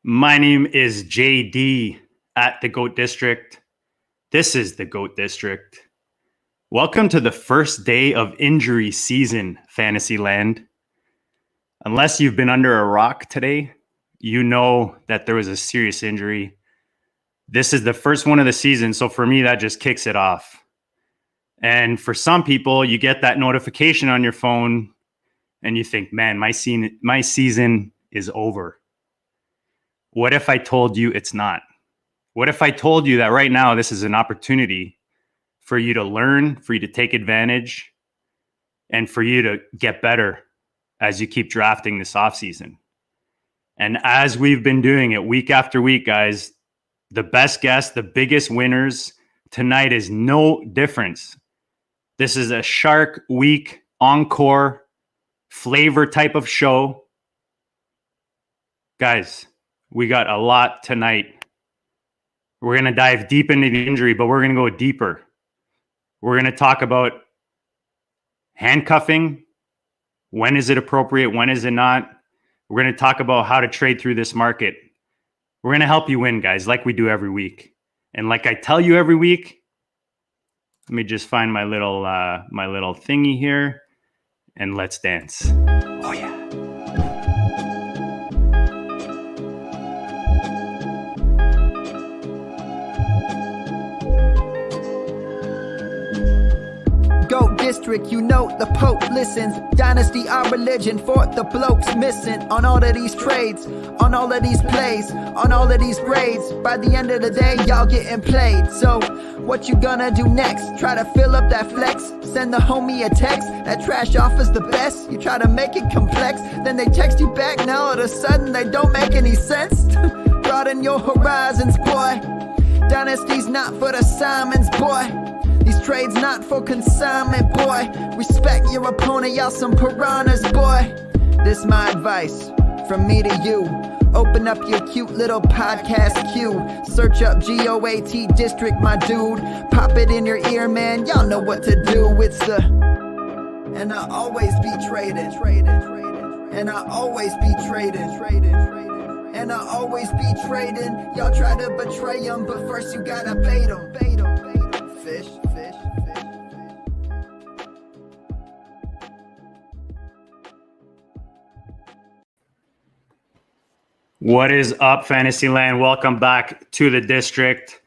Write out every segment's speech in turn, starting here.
My name is JD at the GOAT District. This is the GOAT District. Welcome to the first day of injury season, Fantasyland. Unless you've been under a rock today, you know that there was a serious injury. This is the first one of the season, so for me, that just kicks it off. And for some people, you get that notification on your phone and you think, man, my season is over. What if I told you it's not? What if I told you that right now this is an opportunity for you to learn, for you to take advantage, and for you to get better as you keep drafting this offseason? And as we've been doing it week after week, guys, the best guests, the biggest winners, tonight is no difference. This is a Shark Week encore flavor type of show. Guys, we got a lot tonight. We're going to dive deep into the injury, but we're going to go deeper. We're going to talk about handcuffing. When is it appropriate? When is it not? We're going to talk about how to trade through this market. We're going to help you win, guys, like we do every week. And like I tell you every week, let me just find my little thingy here and let's dance. Oh, yeah. GOAT District, you know the Pope listens. Dynasty, our religion, for the blokes missing. On all of these trades, on all of these plays, on all of these grades. By the end of the day, y'all getting played. So, what you gonna do next? Try to fill up that flex? Send the homie a text? That trash offer's the best? You try to make it complex, then they text you back. Now all of a sudden, they don't make any sense. Broaden your horizons, boy. Dynasty's not for the Simons, boy. These trades not for consignment, boy. Respect your opponent, y'all some piranhas, boy. This my advice, from me to you. Open up your cute little podcast queue. Search up GOAT District, my dude. Pop it in your ear, man, y'all know what to do. It's the... And I always be traded. And I always be traded. And I always be trading. Y'all try to betray them, but first you gotta bait them. Fish. What is up, Fantasyland? Welcome back to the District.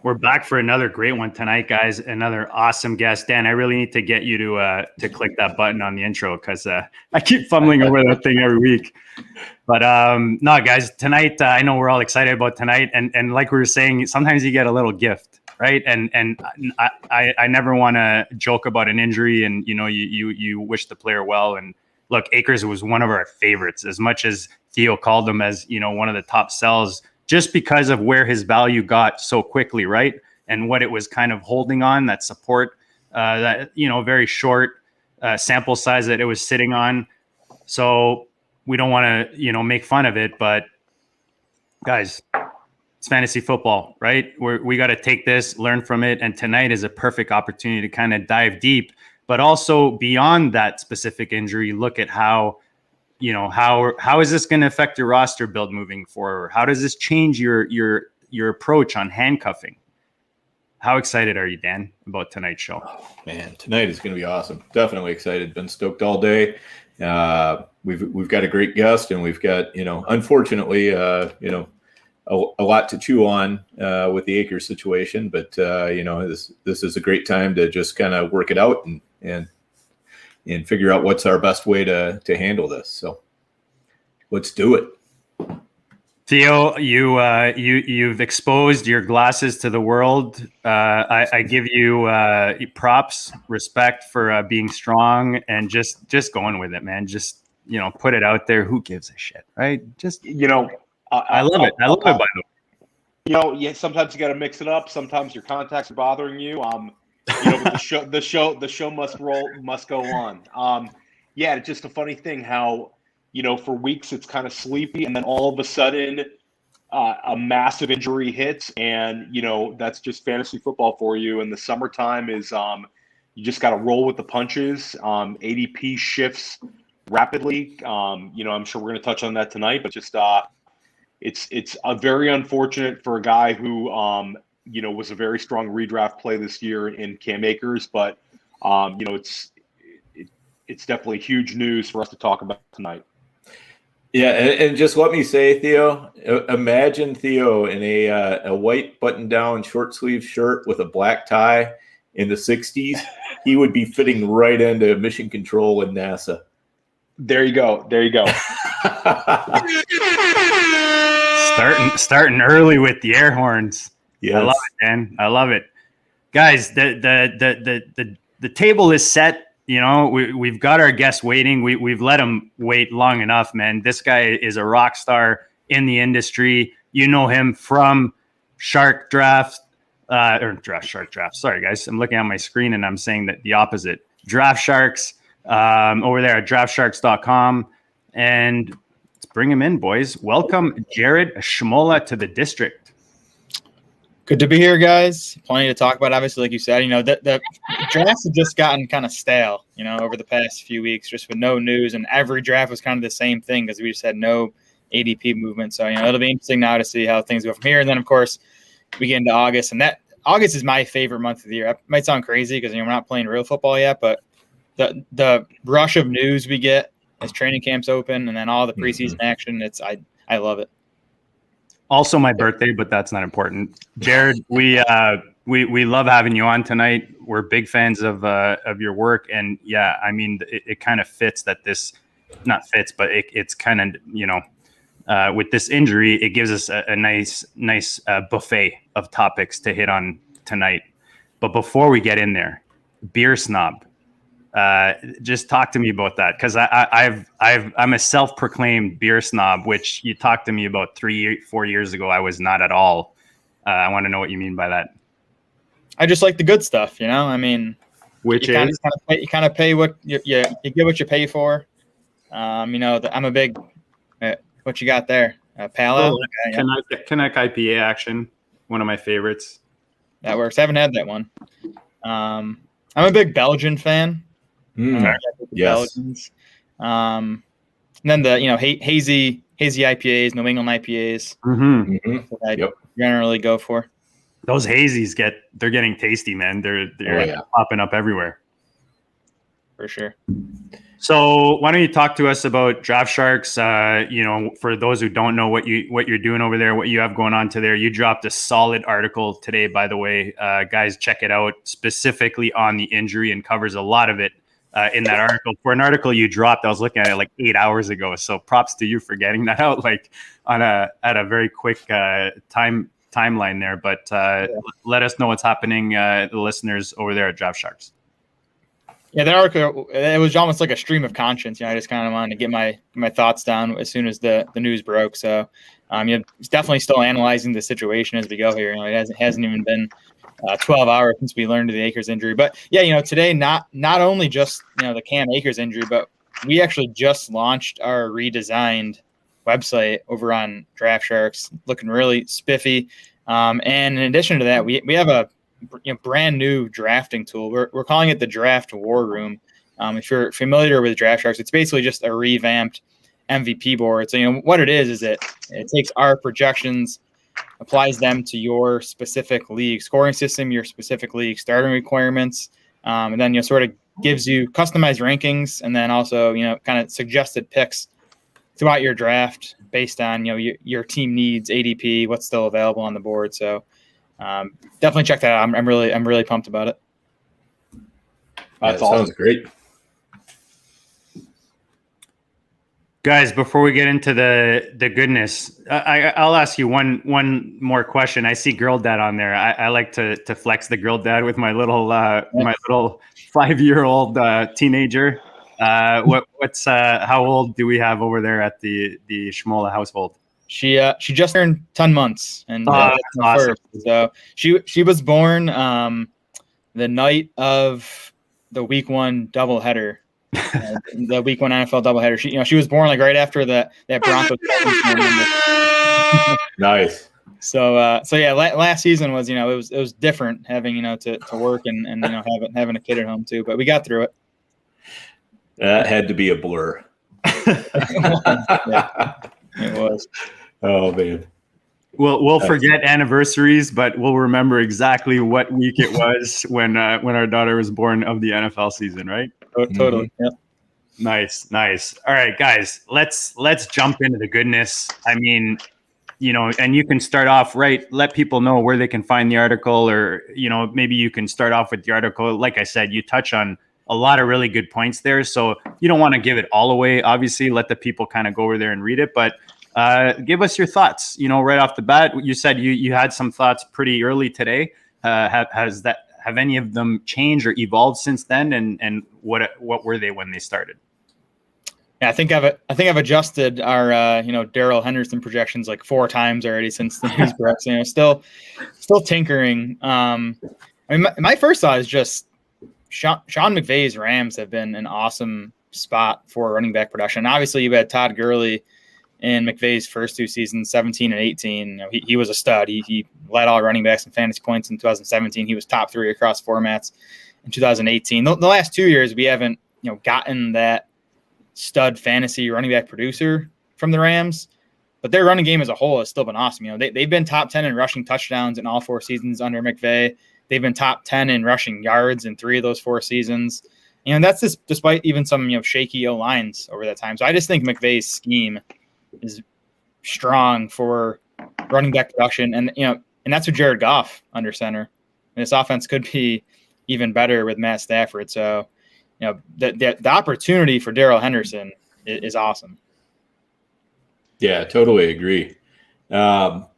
We're back for another great one tonight, guys. Another awesome guest. Dan, I really need to get you to click that button on the intro because I keep fumbling over that thing every week. But no, guys, tonight, I know we're all excited about tonight. And like we were saying, sometimes you get a little gift, right? And I never want to joke about an injury and, you know, you wish the player well. And look, Akers was one of our favorites, as much as Theo called him as, you know, one of the top sells, just because of where his value got so quickly, right? And what it was kind of holding on, that support, that, you know, very short sample size that it was sitting on. So we don't want to, you know, make fun of it, but guys, it's fantasy football, right? We got to take this, learn from it. And tonight is a perfect opportunity to kind of dive deep, but also beyond that specific injury, look at how, you know, how is this going to affect your roster build moving forward? How does this change your approach on handcuffing? How excited are you, Dan, about tonight's show? Oh, man, tonight is going to be awesome. Definitely excited. Been stoked all day. We've got a great guest, and we've got, you know, unfortunately, you know, a lot to chew on with the Akers situation. But you know, this is a great time to just kind of work it out and figure out what's our best way to handle this. So let's do it. Theo, you've exposed your glasses to the world. I give you props, respect for being strong and just going with it, man. Just, you know, put it out there. Who gives a shit, right? Just, you know, I love it. I love it, by the way. You know, yeah. Sometimes you got to mix it up. Sometimes your contacts are bothering you. You know, but the show must go on. Yeah, it's just a funny thing how, you know, for weeks it's kind of sleepy, and then all of a sudden a massive injury hits, and, you know, that's just fantasy football for you. And the summertime is you just got to roll with the punches. ADP shifts rapidly. You know, I'm sure we're going to touch on that tonight, but just it's a very unfortunate for a guy who was a very strong redraft play this year in Cam Akers, but it's definitely huge news for us to talk about tonight. Yeah, and just let me say, Theo, imagine Theo in a white button-down short-sleeve shirt with a black tie in the 60s. He would be fitting right into mission control in NASA. There you go. Starting early with the air horns. Yes. I love it, man. I love it, guys. The table is set. We've got our guests waiting. We've let them wait long enough, man. This guy is a rock star in the industry. You know him from Shark Draft Shark Draft. Sorry, guys. I'm looking at my screen and I'm saying that the opposite. Draft Sharks over there at draftsharks.com. And let's bring him in, boys. Welcome, Jared Shmola, to the district. Good to be here, guys. Plenty to talk about. Obviously, like you said, the drafts have just gotten kind of stale, over the past few weeks, just with no news. And every draft was kind of the same thing because we just had no ADP movement. So, it'll be interesting now to see how things go from here. And then, of course, we get into August. And that August is my favorite month of the year. It might sound crazy because, we're not playing real football yet, but the rush of news we get as training camps open and then all the preseason action, I love it. Also my birthday, but that's not important. Jared, we love having you on tonight. We're big fans of your work, and yeah, I mean, it kind of fits that not fits, but it's kind of with this injury, it gives us a nice buffet of topics to hit on tonight. But before we get in there, beer snob. Just talk to me about that, because I'm a self-proclaimed beer snob, which you talked to me about 3-4 years ago. I was not at all. I want to know what you mean by that. I just like the good stuff, I mean, which you is kind of pay what you get what you pay for. I'm a big. What you got there? Palo. Canuck IPA action, one of my favorites. That works. I haven't had that one. I'm a big Belgian fan. Yes. And then the hazy IPAs, New England IPAs. I generally go for. Those hazies they're getting tasty, man. They're popping up everywhere. For sure. So why don't you talk to us about Draft Sharks? For those who don't know what you're doing over there, what you have going on to there. You dropped a solid article today, by the way. Guys, check it out, specifically on the injury, and covers a lot of it in that article. For an article you dropped, I was looking at it like 8 hours ago. So props to you for getting that out at a very quick timeline there. But let us know what's happening, the listeners over there at Draft Sharks. Yeah, that article, it was almost like a stream of conscience. I just kind of wanted to get my thoughts down as soon as the news broke. So, it's definitely still analyzing the situation as we go here. It hasn't even been 12 hours since we learned of the Akers injury. But yeah, today not only just the Cam Akers injury, but we actually just launched our redesigned website over on Draft Sharks, looking really spiffy. And in addition to that, we have a brand new drafting tool. We're calling it the Draft War Room. If you're familiar with Draft Sharks, it's basically just a revamped MVP board. So what it is it takes our projections, applies them to your specific league scoring system, your specific league starting requirements, and then sort of gives you customized rankings, and then also kind of suggested picks throughout your draft based on your team needs, ADP, what's still available on the board. So definitely check that out. I'm really pumped about it. That sounds great. Guys, before we get into the goodness, I'll ask you one more question. I see Girl Dad on there. I like to flex the Girl Dad with my little 5-year-old teenager. What's how old do we have over there at the Shmola household? She just turned 10 months, and that's awesome. So she was born the night of the week 1 doubleheader. The week 1 NFL doubleheader. She was born like right after that Broncos. Nice. So yeah, last season was it was different having to work and having a kid at home too, but we got through it. That had to be a blur. Yeah, it was. Oh man. We'll forget anniversaries, but we'll remember exactly what week it was when our daughter was born of the NFL season, right? Totally. Yeah. Nice. All right, guys, let's jump into the goodness. I mean, and you can start off, right? Let people know where they can find the article, or maybe you can start off with the article. Like I said, you touch on a lot of really good points there, so you don't want to give it all away. Obviously, let the people kind of go over there and read it, but give us your thoughts. Right off the bat, you said you had some thoughts pretty early today. Have any of them changed or evolved since then? And what were they when they started? Yeah, I think I've adjusted our Darrell Henderson projections like 4 times already since the news broke. So, still tinkering. My first thought is just Sean McVay's Rams have been an awesome spot for running back production. Obviously, you had Todd Gurley in McVay's first 2 seasons, 17 and 18. He was a stud. He led all running backs in fantasy points in 2017. He was top 3 across formats in 2018. The last 2 years, we haven't gotten that stud fantasy running back producer from the Rams, but their running game as a whole has still been awesome. They've been top 10 in rushing touchdowns in all 4 seasons under McVay. They've been top 10 in rushing yards in 3 of those 4 seasons. And that's just despite even some shaky O-lines over that time. So I just think McVay's scheme is strong for running back production, and that's with Jared Goff under center. And this offense could be even better with Matt Stafford. So, the opportunity for Darrell Henderson is awesome. Yeah, totally agree. How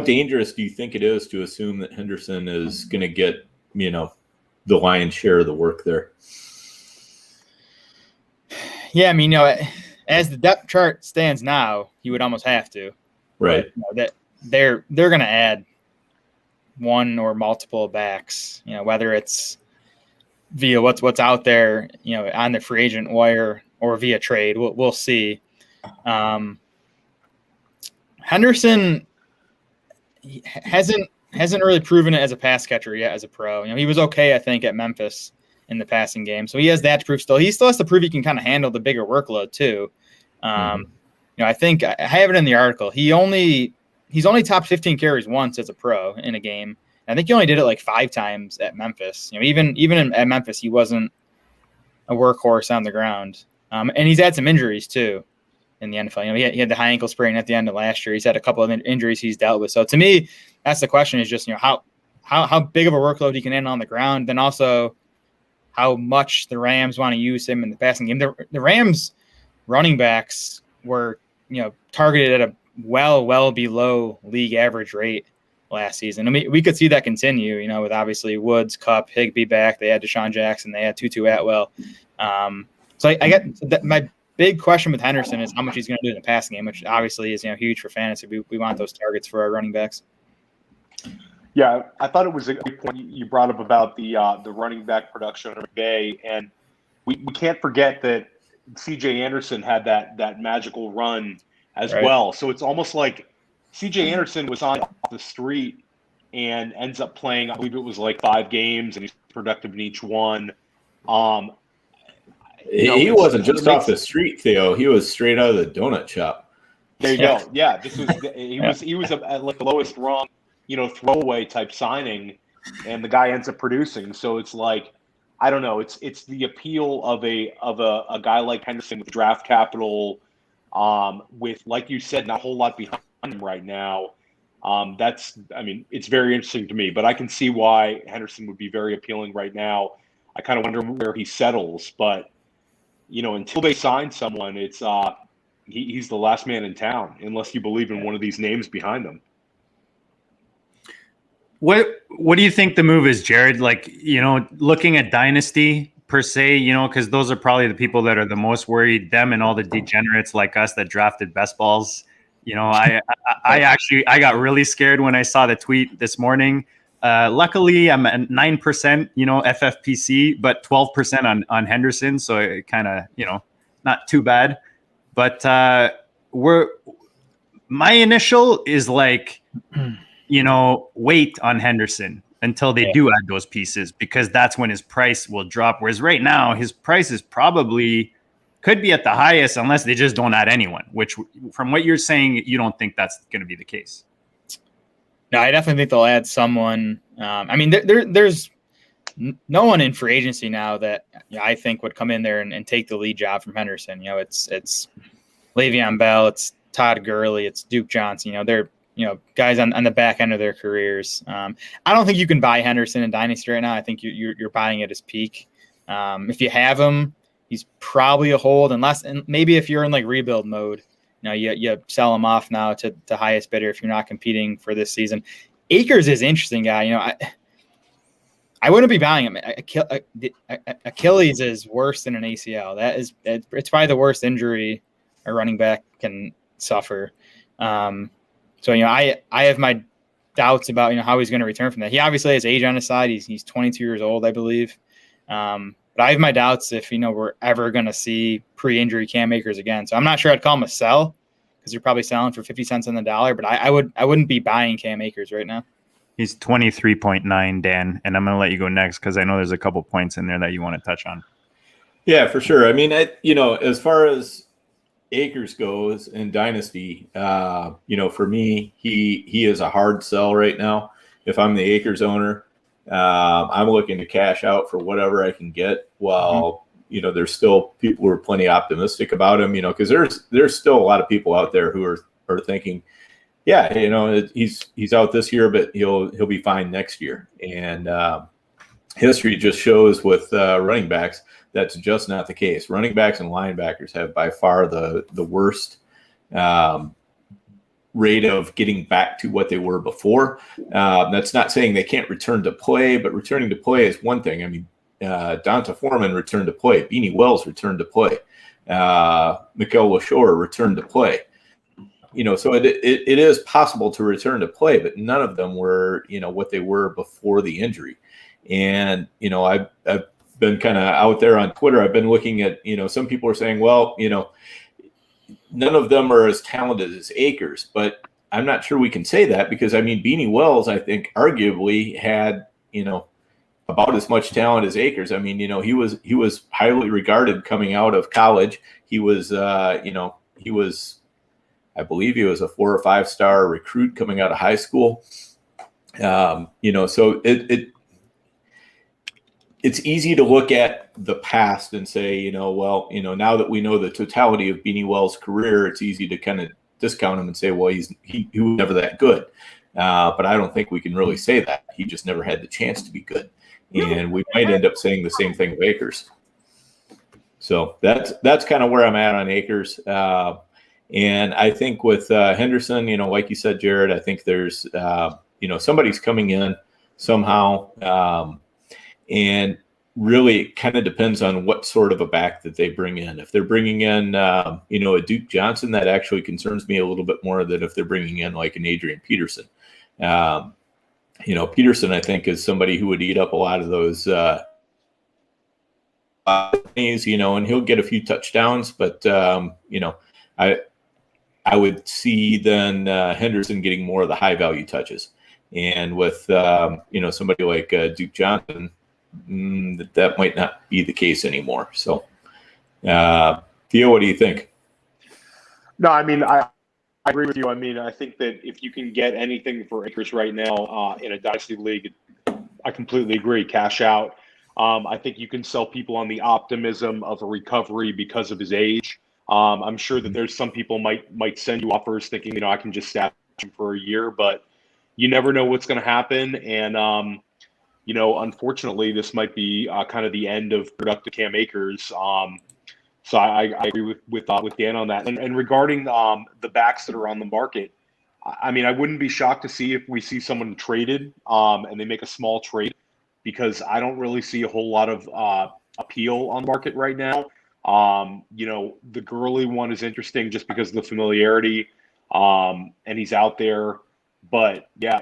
dangerous do you think it is to assume that Henderson is going to get the lion's share of the work there? Yeah, as the depth chart stands now, you would almost have to. Right. But, that they're going to add one or multiple backs. Whether it's via what's out there, on the free agent wire or via trade, we'll see. Henderson hasn't really proven it as a pass catcher yet as a pro. He was okay, I think, at Memphis in the passing game, so he has that to prove still. He still has to prove he can kind of handle the bigger workload too. I think I have it in the article. He's only topped 15 carries once as a pro in a game. I think he only did it like 5 times at Memphis. Even at Memphis, he wasn't a workhorse on the ground. And he's had some injuries too in the NFL. He had the high ankle sprain at the end of last year. He's had a couple of injuries he's dealt with. So to me, that's the question: is just how big of a workload he can handle on the ground, then also how much the Rams want to use him in the passing game. The Rams running backs were targeted at a well below league average rate last season. We could see that continue, with obviously Woods, Kupp, Higbee back. They had Deshaun Jackson. They had Tutu Atwell. So I get that. My big question with Henderson is how much he's going to do in the passing game, which obviously is huge for fantasy. We want those targets for our running backs. Yeah, I thought it was a good point you brought up about the running back production under McVay, and we can't forget that C.J. Anderson had that magical run as well. So it's almost like C.J. Anderson was on the street and ends up playing, I believe it was like 5 games, and he's productive in each one. He wasn't just off the street, Theo. He was straight out of the donut shop. There you go. Yeah, this was he was at like the lowest rung, throwaway type signing, and the guy ends up producing. So it's like, I don't know. It's the appeal of a guy like Henderson with draft capital, with, like you said, not a whole lot behind him right now. It's very interesting to me, but I can see why Henderson would be very appealing right now. I kind of wonder where he settles, but until they sign someone, it's he's the last man in town, unless you believe in one of these names behind him. What do you think the move is, Jared? Like, looking at Dynasty per se, because those are probably the people that are the most worried, them and all the degenerates like us that drafted best balls. I got really scared when I saw the tweet this morning. Luckily, I'm at 9%, FFPC, but 12% on Henderson. So it kind of, not too bad. But my initial is like, wait on Henderson until they do add those pieces, because that's when his price will drop. Whereas right now, his price is probably could be at the highest unless they just don't add anyone, which from what you're saying, you don't think that's going to be the case. No, I definitely think they'll add someone. I mean, there's no one in free agency now that I think would come in there and take the lead job from Henderson. It's Le'Veon Bell, it's Todd Gurley, it's Duke Johnson. They're guys on the back end of their careers. I don't think you can buy Henderson in Dynasty right now. I think you're buying at his peak. If you have him, he's probably a hold, and maybe if you're in like rebuild mode, you sell him off now to highest bidder if you're not competing for this season. Akers is an interesting guy. I wouldn't be buying him. Achilles is worse than an ACL. It's probably the worst injury a running back can suffer. So I have my doubts about how he's going to return from that. He obviously has age on his side. He's 22 years old, I believe. But I have my doubts if we're ever going to see pre-injury Cam Akers again. So I'm not sure I'd call him a sell because you're probably selling for 50 cents on the dollar. But I wouldn't be buying Cam Akers right now. He's 23.9, Dan, and I'm going to let you go next because I know there's a couple points in there that you want to touch on. Yeah, for sure. I mean, as far as Akers goes in Dynasty, for me, he is a hard sell right now. If I'm the Akers owner, I'm looking to cash out for whatever I can get while, there's still people who are plenty optimistic about him, because there's still a lot of people out there who are thinking, yeah, he's out this year, but he'll be fine next year. And history just shows with running backs that's just not the case. Running backs and linebackers have by far the worst rate of getting back to what they were before. That's not saying they can't return to play, but returning to play is one thing. I mean, Donta Foreman returned to play. Beanie Wells returned to play. Mikael Lashore returned to play. So it is possible to return to play, but none of them were, what they were before the injury. And, I've been kind of out there on Twitter. I've been looking at, some people are saying, well, none of them are as talented as Akers, but I'm not sure we can say that because, Beanie Wells, I think, arguably had, about as much talent as Akers. I mean, he was highly regarded coming out of college. He was, I believe he was a 4 or 5 star recruit coming out of high school. So it's easy to look at the past and say, now that we know the totality of Beanie Wells' career, it's easy to kind of discount him and say, well, he was never that good. But I don't think we can really say that. He just never had the chance to be good. And we might end up saying the same thing of Akers. So that's kind of where I'm at on Akers. And I think with Henderson, like you said, Jared, I think there's, somebody's coming in somehow. And really it kind of depends on what sort of a back that they bring in. If they're bringing in, a Duke Johnson, that actually concerns me a little bit more than if they're bringing in like an Adrian Peterson. Peterson, I think, is somebody who would eat up a lot of those and he'll get a few touchdowns, but, I would see then Henderson getting more of the high value touches. And with, somebody like Duke Johnson, that might not be the case anymore. So, Theo, what do you think? No, I agree with you. I think that if you can get anything for Akers right now in a dynasty league, I completely agree. Cash out. I think you can sell people on the optimism of a recovery because of his age. I'm sure that there's some people might send you offers thinking, I can just stash him for a year, but you never know what's going to happen. And, unfortunately, this might be kind of the end of productive Cam Akers. So I agree with Dan on that. And regarding the backs that are on the market, I wouldn't be shocked to see if we see someone traded and they make a small trade because I don't really see a whole lot of appeal on the market right now. The Gurley one is interesting just because of the familiarity and he's out there. But yeah,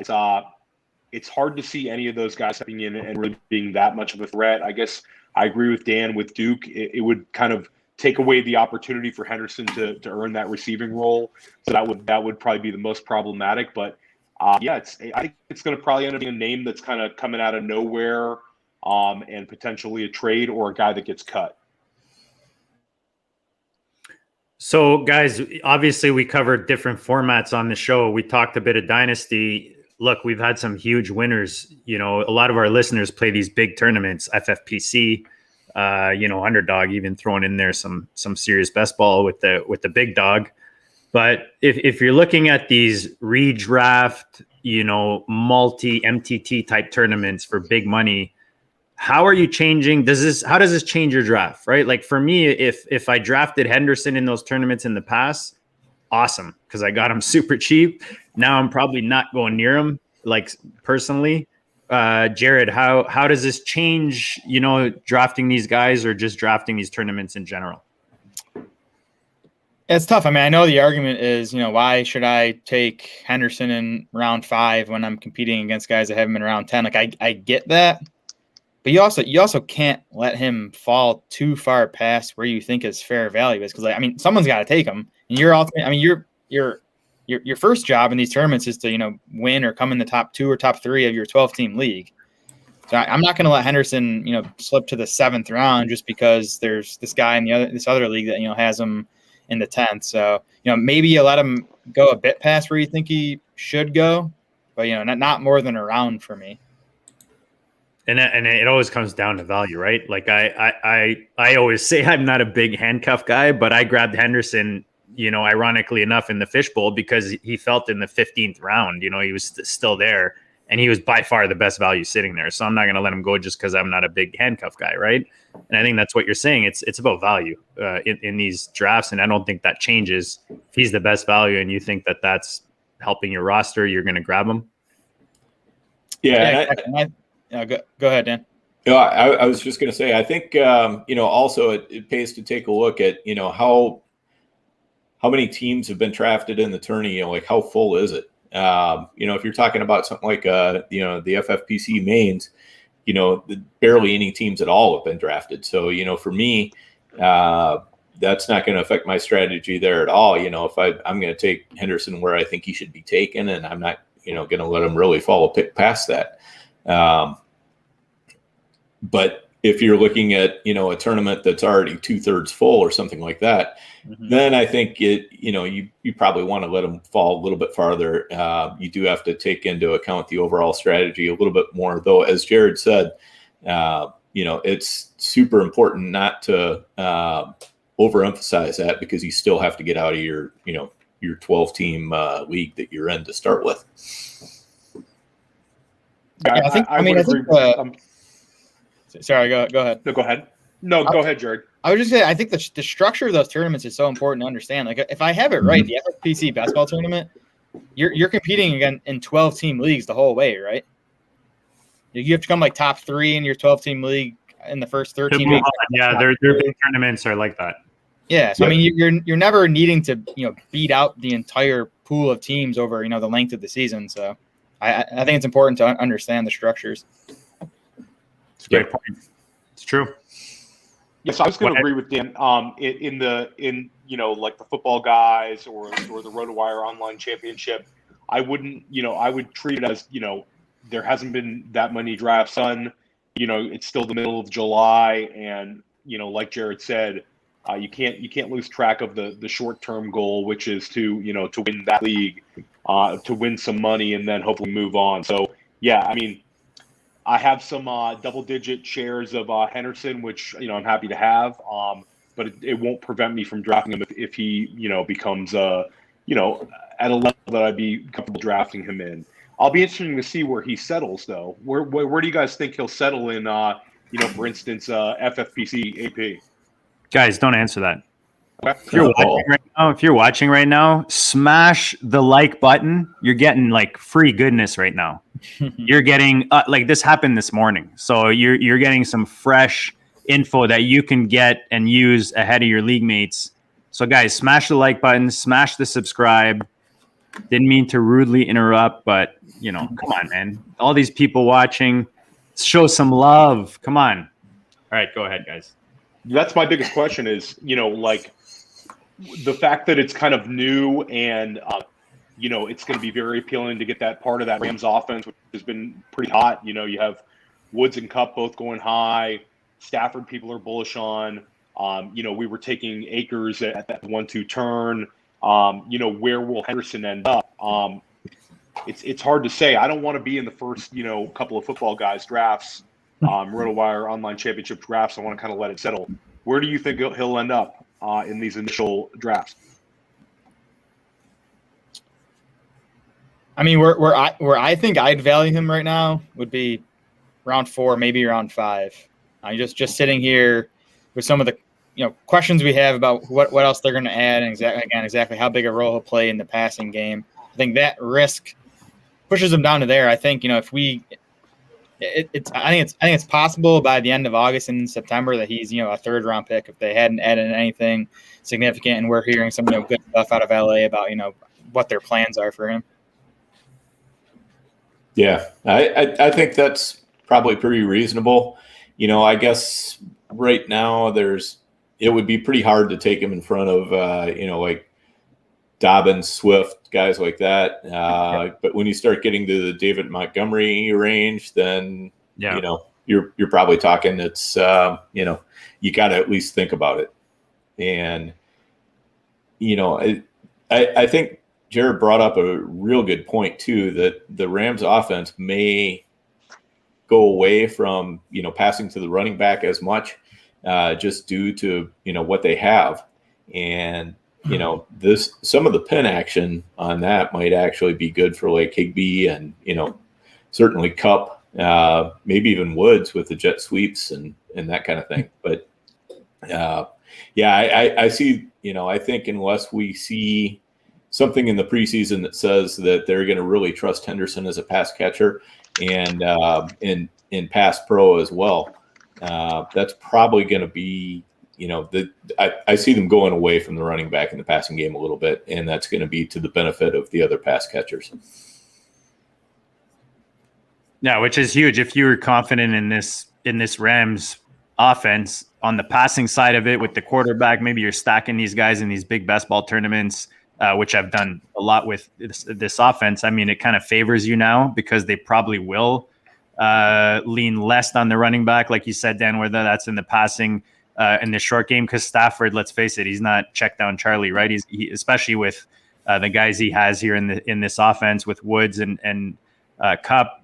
it's hard to see any of those guys stepping in and really being that much of a threat. I guess I agree with Dan with Duke. It would kind of take away the opportunity for Henderson to earn that receiving role. So that would probably be the most problematic. But I think it's going to probably end up being a name that's kind of coming out of nowhere and potentially a trade or a guy that gets cut. So, guys, obviously we covered different formats on the show. We talked a bit of Dynasty. Look, we've had some huge winners. You know, a lot of our listeners play these big tournaments, FFPC, Underdog, even throwing in there some serious best ball with the big dog. But if you're looking at these redraft, multi MTT type tournaments for big money, how are you changing? How does this change your draft? Right? Like for me, if I drafted Henderson in those tournaments in the past, awesome, because I got him super cheap. Now I'm probably not going near him, like personally. Jared, how does this change, drafting these guys or just drafting these tournaments in general? It's tough. I mean, I know the argument is, why should I take Henderson in round 5 when I'm competing against guys that have him in round 10? Like I get that, but you also can't let him fall too far past where you think his fair value is. Because someone's got to take him, and your first job in these tournaments is to win or come in the top 2 or top 3 of your 12-team league. So I'm not going to let Henderson slip to the 7th round just because there's this guy in this other league that has him in the 10th. So, maybe you let him go a bit past where you think he should go, but, not more than a round for me. And it always comes down to value, right? Like I always say I'm not a big handcuff guy, but I grabbed Henderson, ironically enough in the fishbowl because he felt in the 15th round, he was still there and he was by far the best value sitting there. So I'm not going to let him go just because I'm not a big handcuff guy, right? And I think that's what you're saying. It's about value in these drafts, and I don't think that changes. If he's the best value and you think that that's helping your roster, you're going to grab him. Yeah. Go ahead, Dan. I was just going to say, I think, also it pays to take a look at, how many teams have been drafted in the tourney, like how full is it? If you're talking about something like, the FFPC mains, barely any teams at all have been drafted. So, for me, that's not going to affect my strategy there at all. If I'm going to take Henderson where I think he should be taken, and I'm not, going to let him really fall a pick past that. But if you're looking at, a tournament that's already 2/3 full or something like that, then I think you probably want to let them fall a little bit farther. You do have to take into account the overall strategy a little bit more, though. As Jared said, it's super important not to overemphasize that, because you still have to get out of your 12-team league that you're in to start with. I think. Sorry, go ahead. No, go ahead. No, go ahead, Jared. I would just say I think the structure of those tournaments is so important to understand. Like, if I have it right, the FFPC basketball tournament, you're competing again in 12-team leagues the whole way, right? You have to come like top 3 in your 12-team league in the first 13 weeks. Yeah, their big tournaments are like that. Yeah, so you're never needing to beat out the entire pool of teams over the length of the season. So I think it's important to understand the structures. It's a great point. It's true. Yes, I was going to agree with Dan. In like the football guys or the RotoWire Online Championship, I wouldn't. I would treat it as there hasn't been that many drafts done. It's still the middle of July, and like Jared said, you can't lose track of the short-term goal, which is to win that league, to win some money, and then hopefully move on. So yeah, I have some double-digit shares of Henderson, which I'm happy to have, but it won't prevent me from drafting him if he becomes at a level that I'd be comfortable drafting him in. I'll be interested to see where he settles, though. Where do you guys think he'll settle in? For instance, FFPC AP. Guys, don't answer that. If you're watching right now, smash the like button. You're getting like free goodness right now. You're getting this happened this morning, so you're getting some fresh info that you can get and use ahead of your league mates. So guys, smash the like button, smash the subscribe. Didn't mean to rudely interrupt, but come on, man. All these people watching, show some love. Come on. All right, go ahead, guys. That's my biggest question is, the fact that it's kind of new and, it's going to be very appealing to get that part of that Rams offense, which has been pretty hot. You have Woods and Kupp both going high. Stafford, people are bullish on. We were taking Akers at that 1-2 turn. Where will Henderson end up? It's hard to say. I don't want to be in the first, couple of football guys drafts, RotoWire online championship drafts. I want to kind of let it settle. Where do you think he'll end up in these initial drafts? I mean, where I think I'd value him right now would be round 4, maybe round 5. Just sitting here with some of the questions we have about what else they're going to add and exactly how big a role he'll play in the passing game. I think that risk pushes him down to there. I think if we, I think it's possible by the end of August and September that he's a 3rd round pick if they hadn't added anything significant, and we're hearing some good stuff out of LA about what their plans are for him. Yeah, I think that's probably pretty reasonable. I guess right now it would be pretty hard to take him in front of, like Dobbins, Swift, guys like that. But when you start getting to the David Montgomery range, then, you're probably talking it's, you got to at least think about it. And, I think Jared brought up a real good point too, that the Rams offense may go away from, passing to the running back as much, just due to, what they have. And, some of the pin action on that might actually be good for like Higbee and, certainly Kupp, maybe even Woods with the jet sweeps and that kind of thing. But I see, I think unless we see something in the preseason that says that they're going to really trust Henderson as a pass catcher and in pass pro as well, that's probably going to be, I see them going away from the running back in the passing game a little bit, and that's going to be to the benefit of the other pass catchers. Yeah, which is huge. If you were confident in this Rams offense on the passing side of it with the quarterback, maybe you're stacking these guys in these big best ball tournaments, which I've done a lot with this offense. I mean, it kind of favors you now because they probably will lean less on the running back, like you said, Dan, whether that's in the passing in the short game. Because Stafford, let's face it, he's not check down Charlie, right? He especially with the guys he has here in this offense with Woods and Kupp.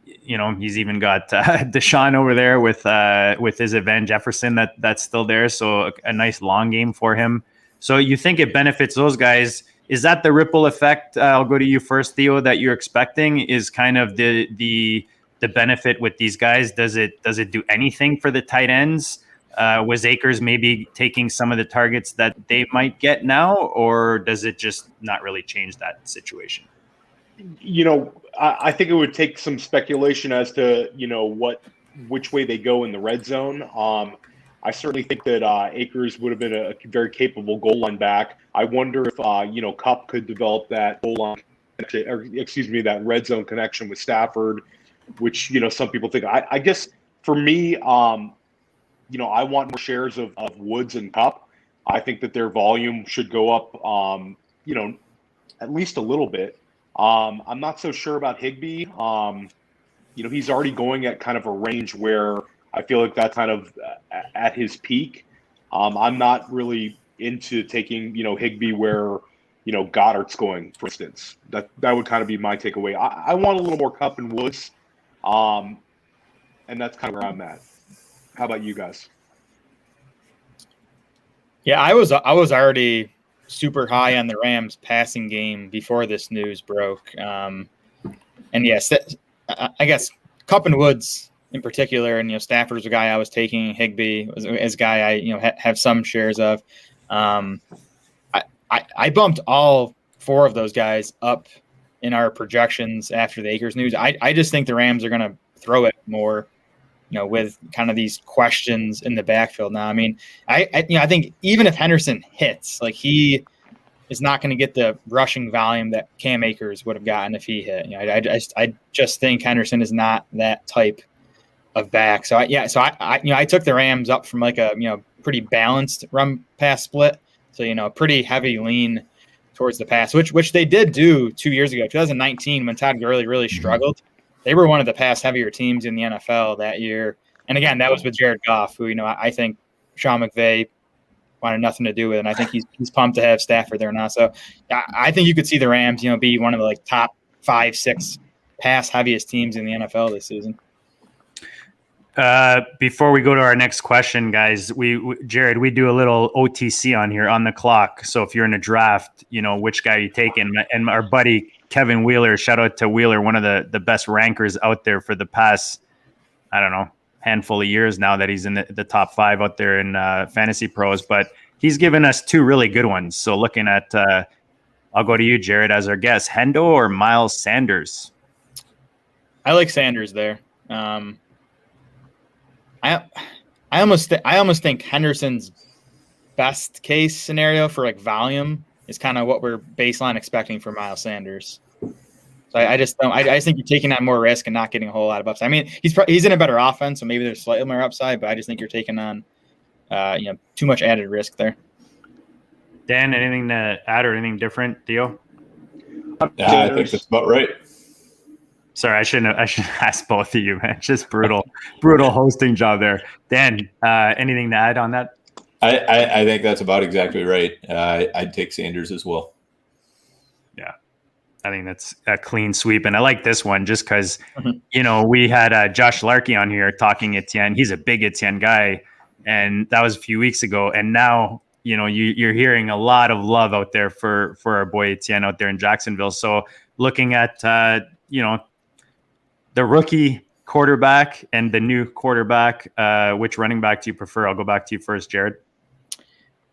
He's even got Deshaun over there with his Van Jefferson that's still there. So a nice long game for him. So you think it benefits those guys? Is that the ripple effect? I'll go to you first, Theo, that you're expecting is kind of the benefit with these guys. Does it do anything for the tight ends? Was Akers maybe taking some of the targets that they might get now, or does it just not really change that situation? I think it would take some speculation as to, which way they go in the red zone. I certainly think that Akers would have been a very capable goal line back. I wonder if, Kupp could develop that goal line, that red zone connection with Stafford, which, some people think. I guess for me, I want more shares of Woods and Kupp. I think that their volume should go up, at least a little bit. I'm not so sure about Higbee. He's already going at kind of a range where I feel like that's kind of at his peak. I'm not really into taking, Higbee where, Goddard's going, for instance. That would kind of be my takeaway. I want a little more Kupp and Woods. And that's kind of where I'm at. How about you guys? Yeah, I was already super high on the Rams passing game before this news broke. And yes, I guess Kupp and Woods in particular, and Stafford was a guy I was taking. Higbee was a guy I have some shares of. I bumped all 4 of those guys up in our projections after the Akers news. I just think the Rams are going to throw it more, with kind of these questions in the backfield now. I mean, I think even if Henderson hits, like he is not going to get the rushing volume that Cam Akers would have gotten if he hit. I just think Henderson is not that type of back. So I took the Rams up from like a pretty balanced run pass split. So pretty heavy lean towards the pass, which they did do 2 years ago, 2019, when Todd Gurley really struggled. They were one of the pass heavier teams in the NFL that year. And again, that was with Jared Goff, who I think Sean McVay wanted nothing to do with it. And I think he's pumped to have Stafford there now. So I think you could see the Rams, be one of the like top 5, 6 pass heaviest teams in the NFL this season. Before we go to our next question, guys, Jared, we do a little OTC on here on the clock. So if you're in a draft, which guy you taking, and our buddy Kevin Wheeler, shout out to Wheeler, one of the best rankers out there for the past, I don't know, handful of years now that he's in the top 5 out there in Fantasy Pros, but he's given us 2 really good ones. So looking at, I'll go to you, Jared, as our guest, Hendo or Miles Sanders? I like Sanders there. I almost think Henderson's best case scenario for like volume is kind of what we're baseline expecting for Miles Sanders. So I just think you're taking on more risk and not getting a whole lot of upside. I mean, he's in a better offense, so maybe there's slightly more upside, but I just think you're taking on too much added risk there. Dan, anything to add or anything different, Theo? Yeah, I think that's about right. Sorry, I shouldn't ask both of you, man. Just brutal hosting job there. Dan, anything to add on that? I think that's about exactly right. I'd take Sanders as well. Yeah, I think that's a clean sweep. And I like this one just because, we had Josh Larkey on here talking Etienne. He's a big Etienne guy. And that was a few weeks ago. And now, you're hearing a lot of love out there for our boy Etienne out there in Jacksonville. So looking at, the rookie quarterback and the new quarterback, which running back do you prefer? I'll go back to you first, Jared.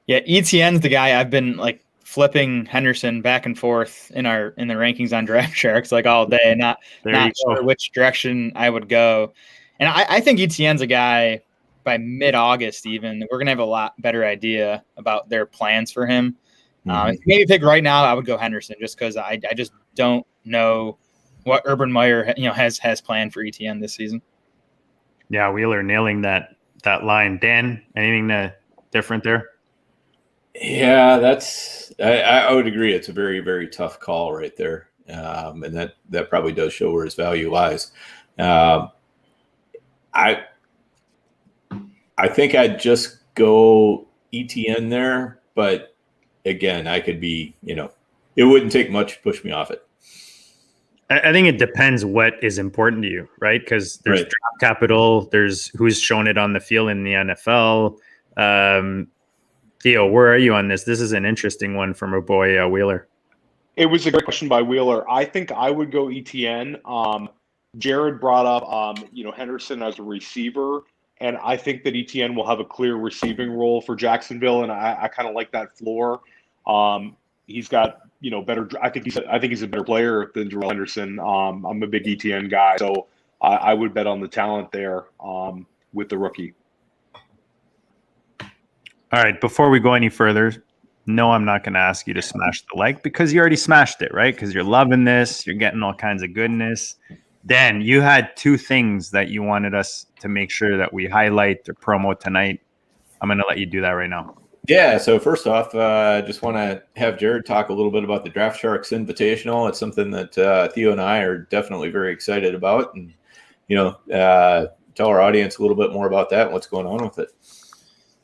Yeah, Etienne's the guy I've been like flipping Henderson back and forth in the rankings on Draft Sharks like all day, not sure which direction I would go. And I think Etienne's a guy by mid-August even, we're going to have a lot better idea about their plans for him. Maybe pick right now, I would go Henderson just because I just don't know what Urban Meyer has planned for Etienne this season. Yeah, Wheeler nailing that line. Dan, anything different there? Yeah, I would agree. It's a very, very tough call right there, and that probably does show where his value lies. I think I'd just go Etienne there, but again, I could be, it wouldn't take much to push me off it. I think it depends what is important to you, right? Because there's draft capital, there's who's shown it on the field in the NFL. Theo, where are you on this? This is an interesting one from our boy Wheeler. It was a great question by Wheeler. I think I would go Etienne. Jared brought up, Henderson as a receiver, and I think that Etienne will have a clear receiving role for Jacksonville, and I kind of like that floor. He's got better. I think he's a better player than Darrell Henderson. I'm a big Etienne guy, so I would bet on the talent there with the rookie. All right. Before we go any further, no, I'm not going to ask you to smash the like because you already smashed it, right? Because you're loving this, you're getting all kinds of goodness. Dan, you had 2 things that you wanted us to make sure that we highlight or promo tonight. I'm going to let you do that right now. Yeah, so first off, just want to have Jared talk a little bit about the Draft Sharks Invitational. It's something that Theo and I are definitely very excited about, and tell our audience a little bit more about that and what's going on with it.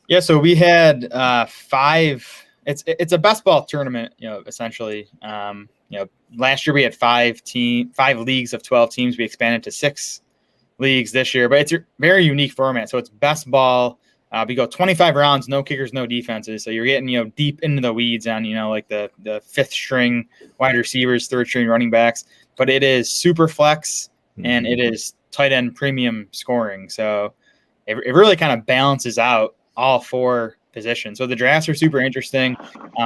Yeah, so we had 5. It's a best ball tournament, essentially. Last year we had 5 leagues of 12 teams. We expanded to 6 leagues this year, but it's a very unique format. So it's best ball. We go 25 rounds, no kickers, no defenses. So you're getting, deep into the weeds on, like the 5th string wide receivers, 3rd string running backs. But it is super flex and it is tight end premium scoring. So it really kind of balances out all 4 positions. So the drafts are super interesting.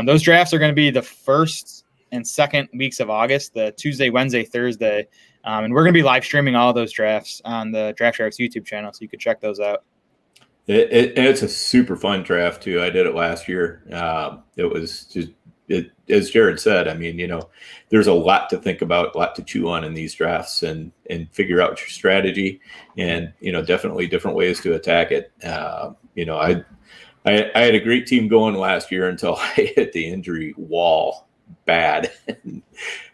Those drafts are going to be the 1st and 2nd weeks of August, the Tuesday, Wednesday, Thursday. And we're going to be live streaming all of those drafts on the Draft Sharks YouTube channel. So you could check those out. It's a super fun draft too. I did it last year. It was just as Jared said. I mean, there's a lot to think about, a lot to chew on in these drafts, and figure out your strategy, and definitely different ways to attack it. I had a great team going last year until I hit the injury wall bad,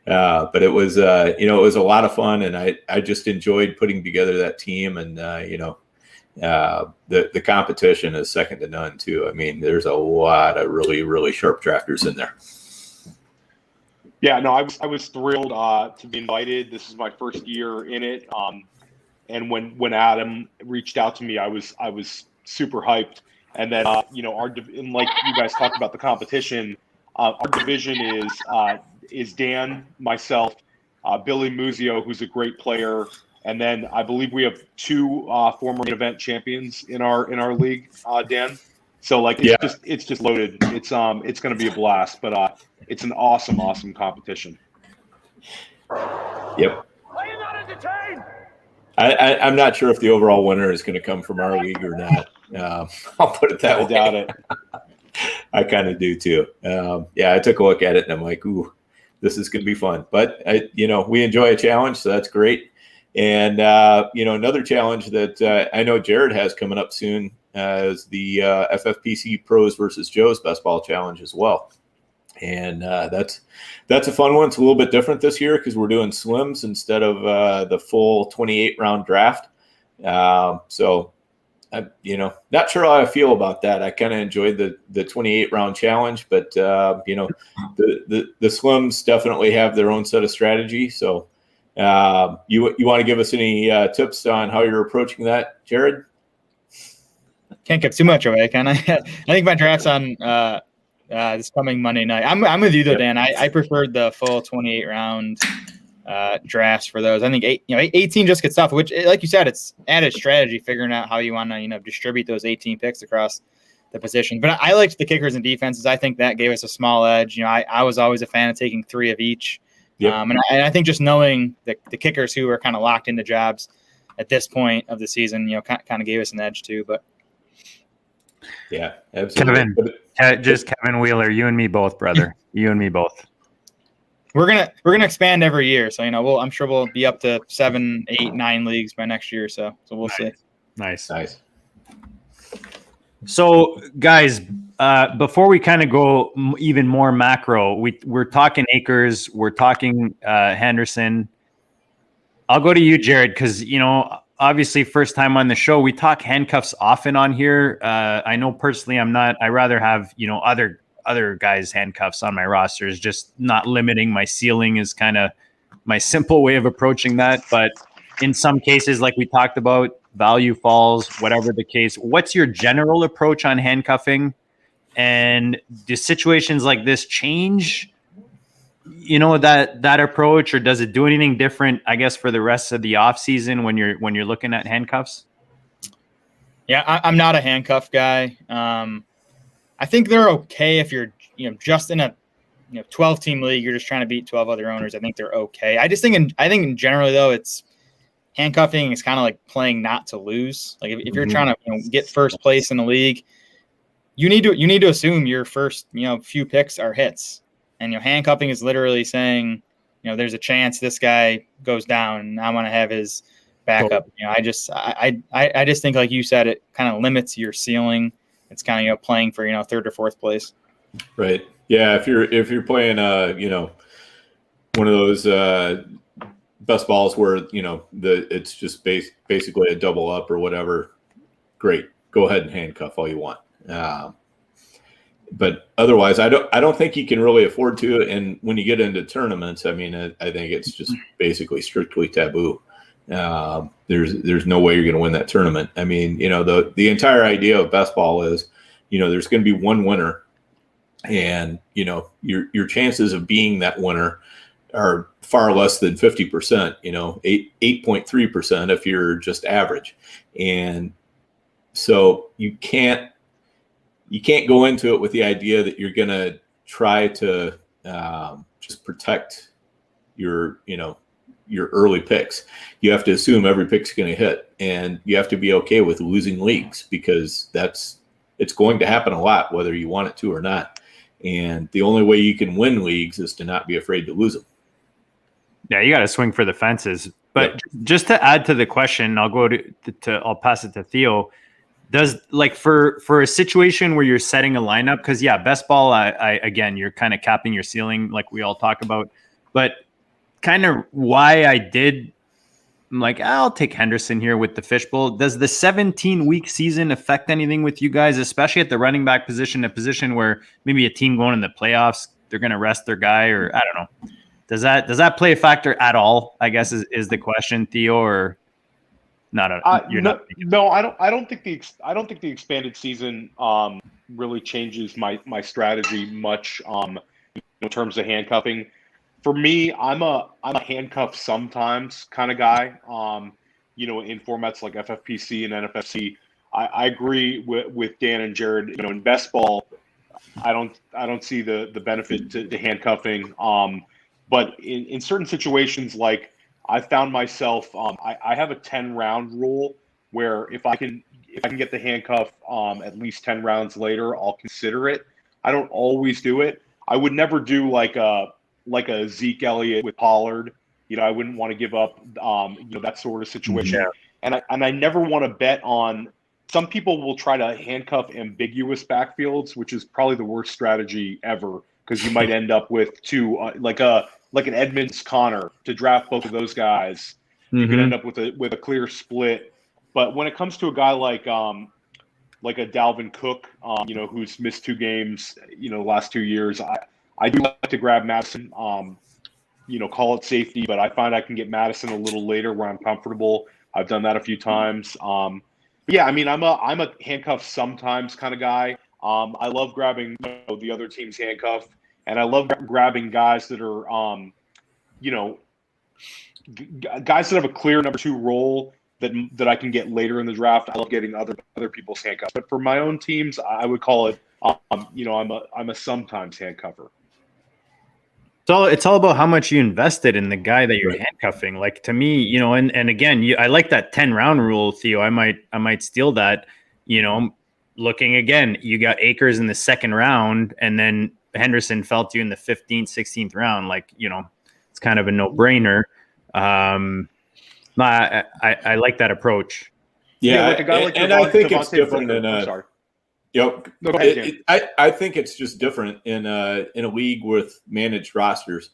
but it was it was a lot of fun, and I just enjoyed putting together that team, and The competition is second to none too. I mean, there's a lot of really, really sharp drafters in there. Yeah, no, I was thrilled to be invited. This is my first year in it. And when Adam reached out to me, I was super hyped. And then and like you guys talked about the competition, our division is Dan, myself, Billy Muzio, who's a great player, and then I believe we have 2 former main event champions in our league, Dan. So like it's just loaded. It's going to be a blast, but it's an awesome competition. Yep. I'm not sure if the overall winner is going to come from our league or not. I'll put it that way. I doubt it. I kind of do too. I took a look at it and I'm like, ooh, this is going to be fun. But we enjoy a challenge, so that's great. And another challenge that I know Jared has coming up soon is the FFPC Pros versus Joe's Best Ball Challenge as well. And that's a fun one. It's a little bit different this year because we're doing slims instead of the full 28-round draft. So I'm not sure how I feel about that. I kind of enjoyed the 28-round challenge, but the slims definitely have their own set of strategy. So you want to give us any tips on how you're approaching that, Jared? Can't give too much away, can I? I think my draft's on this coming Monday night. I'm with you though, Dan. I preferred the full 28-round drafts for those. I think 18 just gets tough, which, like you said, it's added strategy, figuring out how you want to distribute those 18 picks across the position. But I liked the kickers and defenses. I think that gave us a small edge. I was always a fan of taking 3 of each. Yep. And I think just knowing the kickers who are kind of locked into jobs at this point of the season, kind of gave us an edge too. But yeah, absolutely. Kevin Wheeler, you and me both, brother. You and me both. We're gonna expand every year, so I'm sure we'll be up to 7, 8, 9 leagues by next year. So we'll see. Nice. So, guys, before we kind of go even more macro, we're talking acres, we're talking Henderson. I'll go to you, Jared, because obviously first time on the show. We talk handcuffs often on here. I know personally I'm not. I rather have other guys' handcuffs on my rosters. Just not limiting my ceiling is kind of my simple way of approaching that. But in some cases, like we talked about, value falls, whatever the case. What's your general approach on handcuffing? And do situations like this change, that approach, or does it do anything different, I guess, for the rest of the off season when you're looking at handcuffs? Yeah, I'm not a handcuff guy. I think they're okay if you're, just in a 12-team league, you're just trying to beat 12 other owners. I think they're okay. I think in generally though, it's handcuffing is kind of like playing not to lose. Like if you're trying to get first place in the league, you need to assume your first few picks are hits. And handcuffing is literally saying, there's a chance this guy goes down and I want to have his backup. I just think, like you said, it kind of limits your ceiling. It's kind of playing for 3rd or 4th place. Right. Yeah. If you're playing one of those best balls where it's just basically a double up or whatever, great. Go ahead and handcuff all you want. But otherwise, I don't think you can really afford to. And when you get into tournaments, I mean, I think it's just basically strictly taboo. There's no way you're going to win that tournament. I mean, the entire idea of best ball is, there's going to be one winner, and your chances of being that winner are far less than 50%. 8.3% if you're just average, and so you can't go into it with the idea that you're going to try to just protect your early picks. You have to assume every pick's going to hit, and you have to be okay with losing leagues because it's going to happen a lot, whether you want it to or not. And the only way you can win leagues is to not be afraid to lose them. Yeah, you got to swing for the fences. But just to add to the question, I'll go I'll pass it to Theo. Does, like, for a situation where you're setting a lineup, because best ball, I again, you're kind of capping your ceiling, like we all talk about, but kind of why I did I'm like, I'll take Henderson here with the fishbowl. Does the 17-week season affect anything with you guys, especially at the running back position, a position where maybe a team going in the playoffs, they're going to rest their guy, or I don't know. Does that play a factor at all? I guess is the question, Theo, or not? No, I don't think the expanded season really changes my strategy much in terms of handcuffing. For me, I'm a handcuff sometimes kind of guy. In formats like FFPC and NFFC, I agree with Dan and Jared. In best ball, I don't see the benefit to handcuffing. But in certain situations, like I found myself, I have a 10-round rule where if I can get the handcuff at least 10 rounds later, I'll consider it. I don't always do it. I would never do like a Zeke Elliott with Pollard. I wouldn't want to give up that sort of situation. Yeah. And I never want to bet on. Some people will try to handcuff ambiguous backfields, which is probably the worst strategy ever, because you might end up with two like an Edmonds Connor to draft both of those guys. Mm-hmm. You could end up with a clear split. But when it comes to a guy like a Dalvin Cook, who's missed 2 games, the last 2 years, I do like to grab Madison, call it safety, but I find I can get Madison a little later where I'm comfortable. I've done that a few times. Yeah, I mean, I'm a handcuff sometimes kind of guy. I love grabbing the other team's handcuff, and I love grabbing guys that are, guys that have a clear number 2 role that I can get later in the draft. I love getting other people's handcuffs, but for my own teams, I would call it, I'm a sometimes handcuffer. So it's all about how much you invested in the guy that you're handcuffing. Like, to me, and again, I like that 10-round rule, Theo. I might steal that. Looking again, you got Akers in the 2nd round, and then Henderson fell to you in the 15th, 16th round. Like, it's kind of a no-brainer. I like that approach. Yeah, like a guy like and I think it's different than sorry. Yep. No, go ahead, I think it's just different in a league with managed rosters.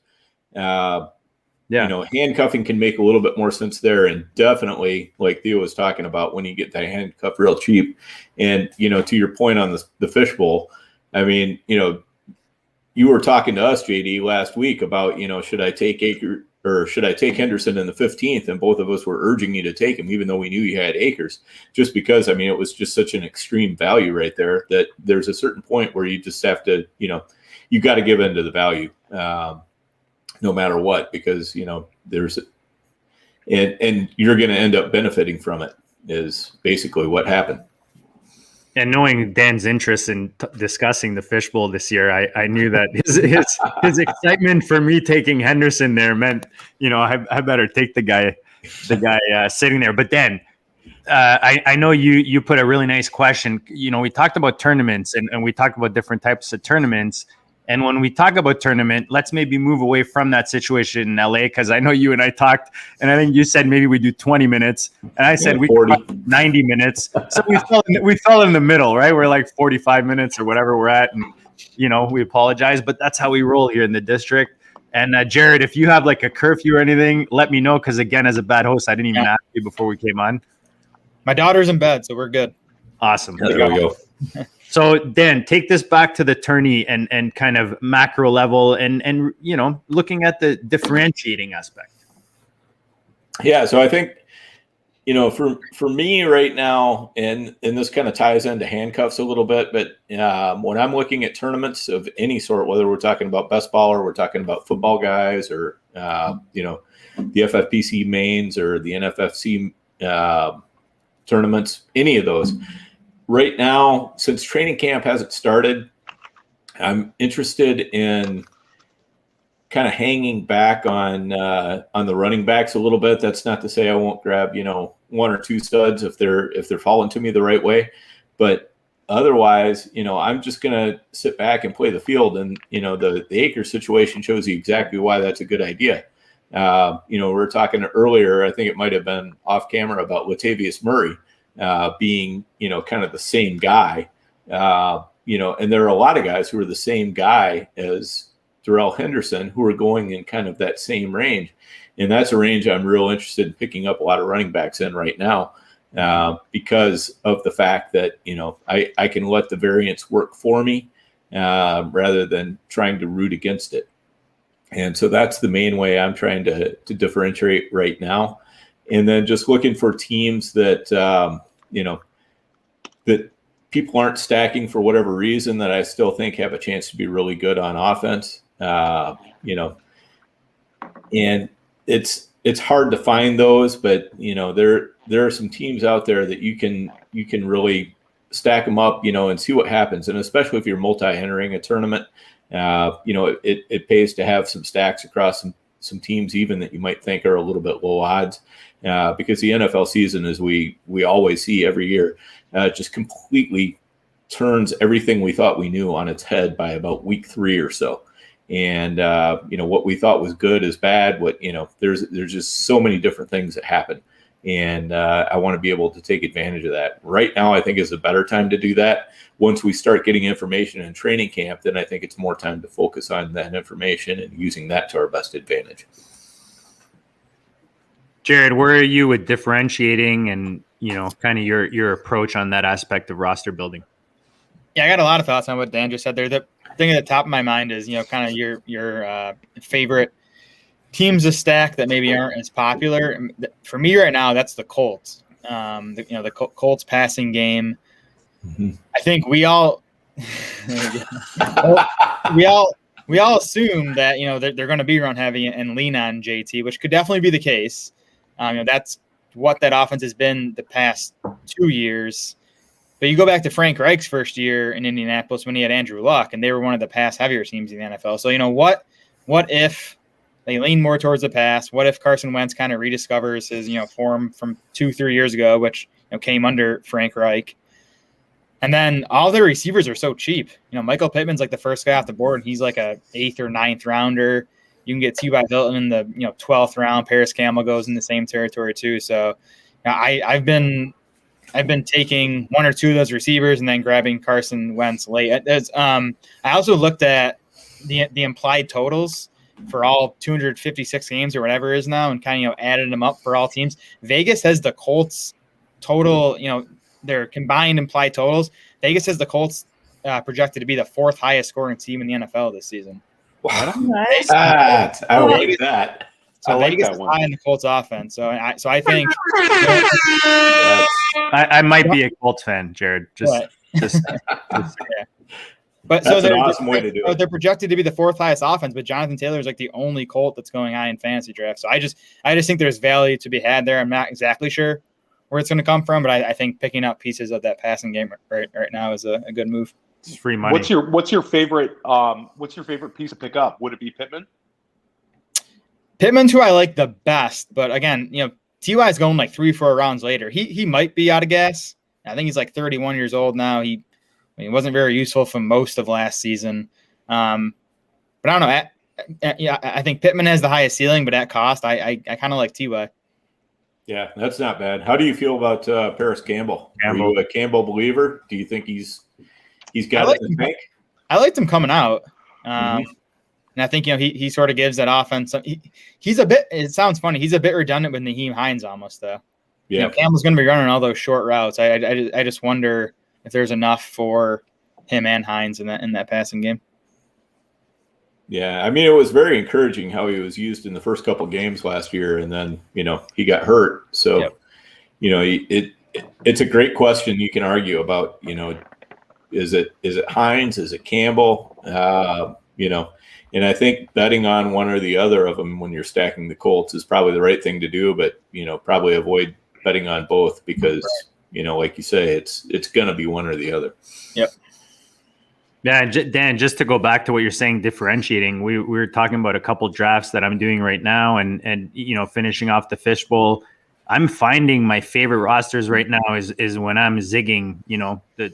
Handcuffing can make a little bit more sense there, and definitely, like Theo was talking about, when you get that handcuff real cheap. And to your point on the fishbowl, I mean, you were talking to us, JD, last week about should I take Akers or should I take Henderson in the 15th? And both of us were urging you to take him, even though we knew you had Akers, just because, I mean, it was just such an extreme value right there that there's a certain point where you just have to, you got to give in to the value, no matter what, because, there's, and you're going to end up benefiting from it is basically what happened. And knowing Dan's interest in discussing the fishbowl this year, I knew that his excitement for me taking Henderson there meant, I better take the guy sitting there. But Dan, I know you put a really nice question. We talked about tournaments and we talked about different types of tournaments. And when we talk about tournament, let's maybe move away from that situation in LA, because I know you and I talked, and I think you said maybe we do 20 minutes, and I said we 90 minutes. So we fell in the middle, right? We're like 45 minutes or whatever we're at, and we apologize, but that's how we roll here in the district. And Jared, if you have like a curfew or anything, let me know, because again, as a bad host, I didn't even ask you before we came on. My daughter's in bed, so we're good. Awesome. There we go. So Dan, take this back to the tourney and kind of macro level and looking at the differentiating aspect. Yeah, so I think for me right now, and this kind of ties into handcuffs a little bit, but when I'm looking at tournaments of any sort, whether we're talking about best ball or we're talking about football guys or the FFPC mains or the NFFC tournaments, any of those. Right now, since training camp hasn't started, I'm interested in kind of hanging back on the running backs a little bit. That's not to say I won't grab 1 or 2 studs if they're falling to me the right way, but otherwise, I'm just gonna sit back and play the field. And the Akers situation shows you exactly why that's a good idea. We were talking earlier, I think it might have been off camera, about Latavius Murray. Being, kind of the same guy, and there are a lot of guys who are the same guy as Darrell Henderson, who are going in kind of that same range. And that's a range I'm real interested in picking up a lot of running backs in right now, because of the fact that, I can let the variance work for me rather than trying to root against it. And so that's the main way I'm trying to differentiate right now. And then just looking for teams that, that people aren't stacking for whatever reason that I still think have a chance to be really good on offense. And it's hard to find those, but there are some teams out there that you can really stack them up, and see what happens. And especially if you're multi-entering a tournament, it pays to have some stacks across some teams even that you might think are a little bit low odds, because the NFL season, as we always see every year, just completely turns everything we thought we knew on its head by about week 3 or so. And what we thought was good is bad. There's just so many different things that happen, and I want to be able to take advantage of that. Right now, I think is a better time to do that. Once we start getting information in training camp, then I think it's more time to focus on that information and using that to our best advantage. Jared, where are you with differentiating and kind of your approach on that aspect of roster building? Yeah, I got a lot of thoughts on what Dan just said there. The thing at the top of my mind is, kind of your favorite teams to stack that maybe aren't as popular. For me right now, that's the Colts. The Colts passing game. Mm-hmm. I think we all assume that they're going to be run heavy and lean on JT, which could definitely be the case. That's what that offense has been the past 2 years. But you go back to Frank Reich's first year in Indianapolis when he had Andrew Luck, and they were one of the pass heavier teams in the NFL. So, what if they lean more towards the pass? What if Carson Wentz kind of rediscovers his, form from 2-3 years ago, which came under Frank Reich? And then all their receivers are so cheap. Michael Pittman's like the first guy off the board, and he's like a 8th or 9th rounder. You can get T.Y. Hilton in the 12th round. Paris Campbell goes in the same territory too. So, I've been taking 1 or 2 of those receivers and then grabbing Carson Wentz late. I also looked at the implied totals for all 256 games or whatever it is now, and kind of added them up for all teams. Vegas has the Colts total, their combined implied totals. Vegas has the Colts projected to be the 4th highest scoring team in the NFL this season. Wow, nice. I like that. So I like Vegas that is one. high in the Colts offense. So I think I might be a Colts fan, Jared. Just yeah. But That's so an they're awesome way to do it. They're projected to be the 4th highest offense, but Jonathan Taylor is like the only Colt that's going high in fantasy draft. So I just think there's value to be had there. I'm not exactly sure where it's going to come from, but I think picking up pieces of that passing game right now is a good move. It's free money. What's your favorite piece to pick up? Would it be Pittman? Pittman's who I like the best, but again, T.Y. is going like 3-4 rounds later. He might be out of gas. I think he's like 31 years old now. He wasn't very useful for most of last season. But I don't know. I think Pittman has the highest ceiling, but at cost, I kind of like T.Y. Yeah, that's not bad. How do you feel about Paris Campbell? Are you a Campbell believer? Do you think he's got it in the tank? I liked him coming out. And I think, he sort of gives that offense. He's a bit, it sounds funny, he's a bit redundant with Nyheim Hines almost, though. Yeah. Campbell's going to be running all those short routes. I just wonder if there's enough for him and Hines in that passing game. Yeah, it was very encouraging how he was used in the first couple games last year, and then he got hurt. So, it's a great question. You can argue about is it Hines, is it Campbell? And I think betting on one or the other of them when you're stacking the Colts is probably the right thing to do. But probably avoid betting on both because like you say, it's going to be one or the other. Yep. Yeah, Dan, just to go back to what you're saying, differentiating, we were talking about a couple drafts that I'm doing right now and finishing off the fishbowl. I'm finding my favorite rosters right now is when I'm zigging, the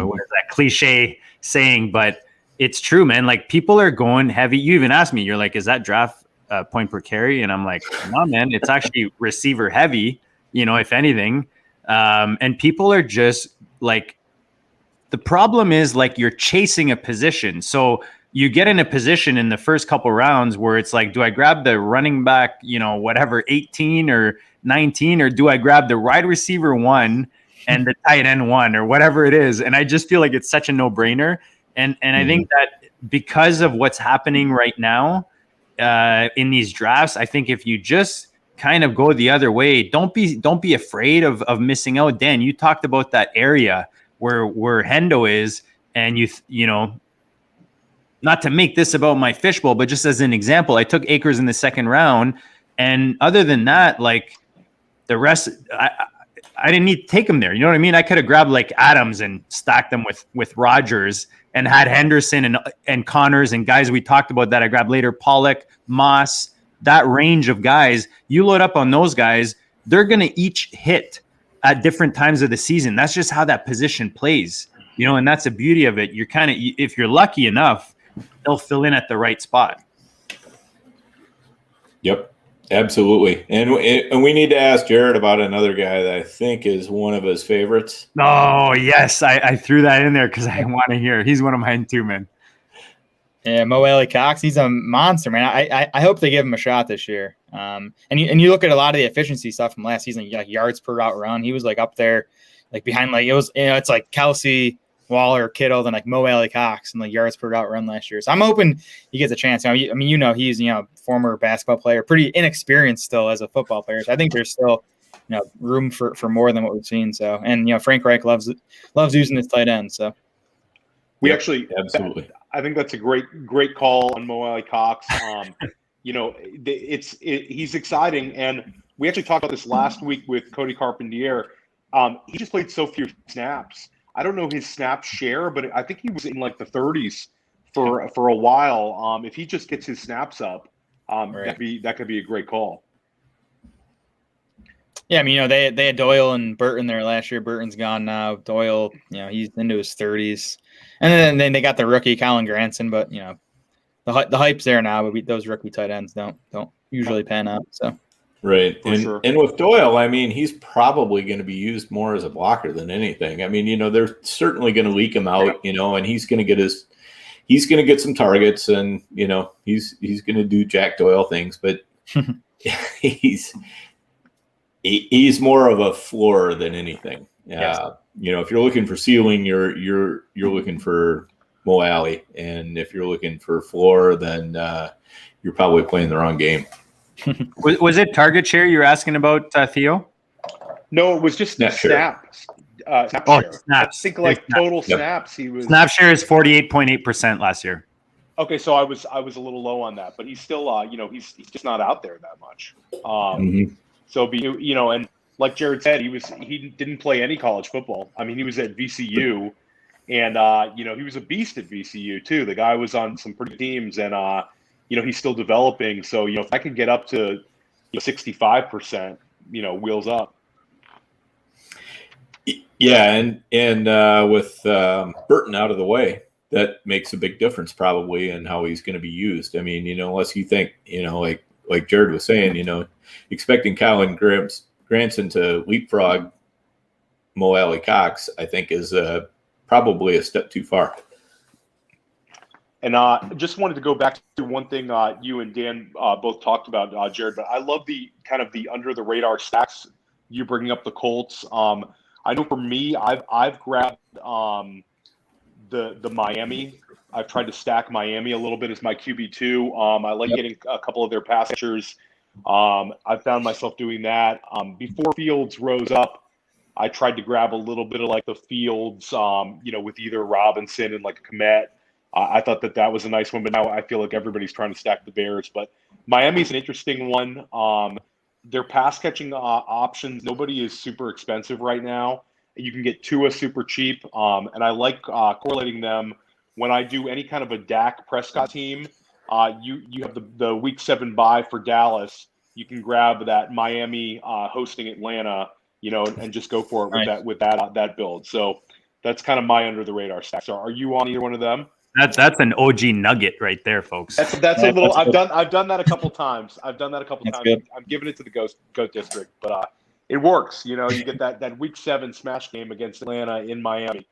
what is that cliche saying, but it's true, man. Like people are going heavy. You even asked me, you're like, is that draft point per carry? And I'm like, no, man, it's actually receiver heavy, if anything. And people are just like, the problem is like you're chasing a position. So you get in a position in the first couple rounds where it's like, do I grab the running back, whatever, 18 or 19, or do I grab the wide receiver 1 and the tight end 1 or whatever it is? And I just feel like it's such a no-brainer. And I think that because of what's happening right now in these drafts, I think if you just kind of go the other way, don't be afraid of missing out. Dan, you talked about that area where Hendo is, and you know, not to make this about my fishbowl, but just as an example, I took Akers in the second round, and other than that, like the rest, I didn't need to take him there. You know what I mean? I could have grabbed like Adams and stacked them with Rodgers and had Henderson and Connors and guys we talked about that I grabbed later, Pollock, Moss, that range of guys. You load up on those guys, they're going to each hit at different times of the season. That's just how that position plays, you know, and that's the beauty of it. You're kind of, if you're lucky enough, they'll fill in at the right spot. Yep, absolutely. And we need to ask Jared about another guy that I think is one of his favorites. Oh, yes. I threw that in there because I want to hear. He's one of mine too, man. Yeah, Mo Alley-Cox, he's a monster, man. I hope they give him a shot this year. And you look at a lot of the efficiency stuff from last season, like yards per route run. He was like up there, like behind, like it was, you know, it's like Kelsey, Waller, Kittle, then like Mo Alley-Cox and like yards per route run last year. So I'm hoping he gets a chance. I mean, you know, he's, you know, former basketball player, pretty inexperienced still as a football player. So I think there's still, you know, room for more than what we've seen. So, and you know, Frank Reich loves using his tight end. So we actually absolutely. I think that's a great call on Mo Alley-Cox. You know, he's exciting, and we actually talked about this last week with Cody Carpentier. He just played so few snaps. I don't know his snap share, but I think he was in like the 30s for a while. If he just gets his snaps up, right. that could be a great call. Yeah, I mean, you know, they had Doyle and Burton there last year. Burton's gone now. Doyle, you know, he's into his 30s. And then they got the rookie Colin Granson, but you know, the hype's there now. But those rookie tight ends don't usually pan out. So right, sure. And with Doyle, I mean, he's probably going to be used more as a blocker than anything. I mean, you know, they're certainly going to leak him out, you know, and he's going to get some targets, and you know, he's going to do Jack Doyle things, but he's more of a floor than anything. Yes. You know, if you're looking for ceiling, you're looking for Mo Alley, and if you're looking for floor, then you're probably playing the wrong game. Was it target share you were asking about, Theo? No, it was just Snap share. Snap Oh, share. snaps. I think like total Yep. snaps, he was. Snap share is 48.8% last year. Okay, so I was a little low on that, but he's still, you know, he's just not out there that much. So you know, and like Jared said, he didn't play any college football. I mean, he was at VCU, and you know, he was a beast at VCU too. The guy was on some pretty teams, and you know, he's still developing. So you know, if I can get up to 65%, you know, wheels up. Yeah, and with Burton out of the way, that makes a big difference probably in how he's going to be used. I mean, you know, unless you think, you know, like Jared was saying, you know, expecting Colin Granson to leapfrog Mo Alley-Cox, I think is probably a step too far. And just wanted to go back to one thing you and Dan both talked about, Jared. But I love the kind of the under the radar stacks. You bringing up the Colts. I know for me, I've grabbed the Miami. I've tried to stack Miami a little bit as my QB2. I like getting a couple of their pass catchers. I found myself doing that. Before Fields rose up, I tried to grab a little bit of like the Fields, you know, with either Robinson and like a Kmet. I thought that was a nice one, but now I feel like everybody's trying to stack the Bears. But Miami's an interesting one. Their pass catching options, nobody is super expensive right now. You can get Tua super cheap, and I like correlating them when I do any kind of a Dak Prescott team. You have the Week 7 bye for Dallas. You can grab that Miami hosting Atlanta, you know, and just go for it with that build. So that's kind of my under the radar stack. So are you on either one of them? That's an OG nugget right there, folks. That's a little. I've done that a couple times. That's good. I'm giving it to the Goat District, but it works. You know, you get that Week 7 smash game against Atlanta in Miami,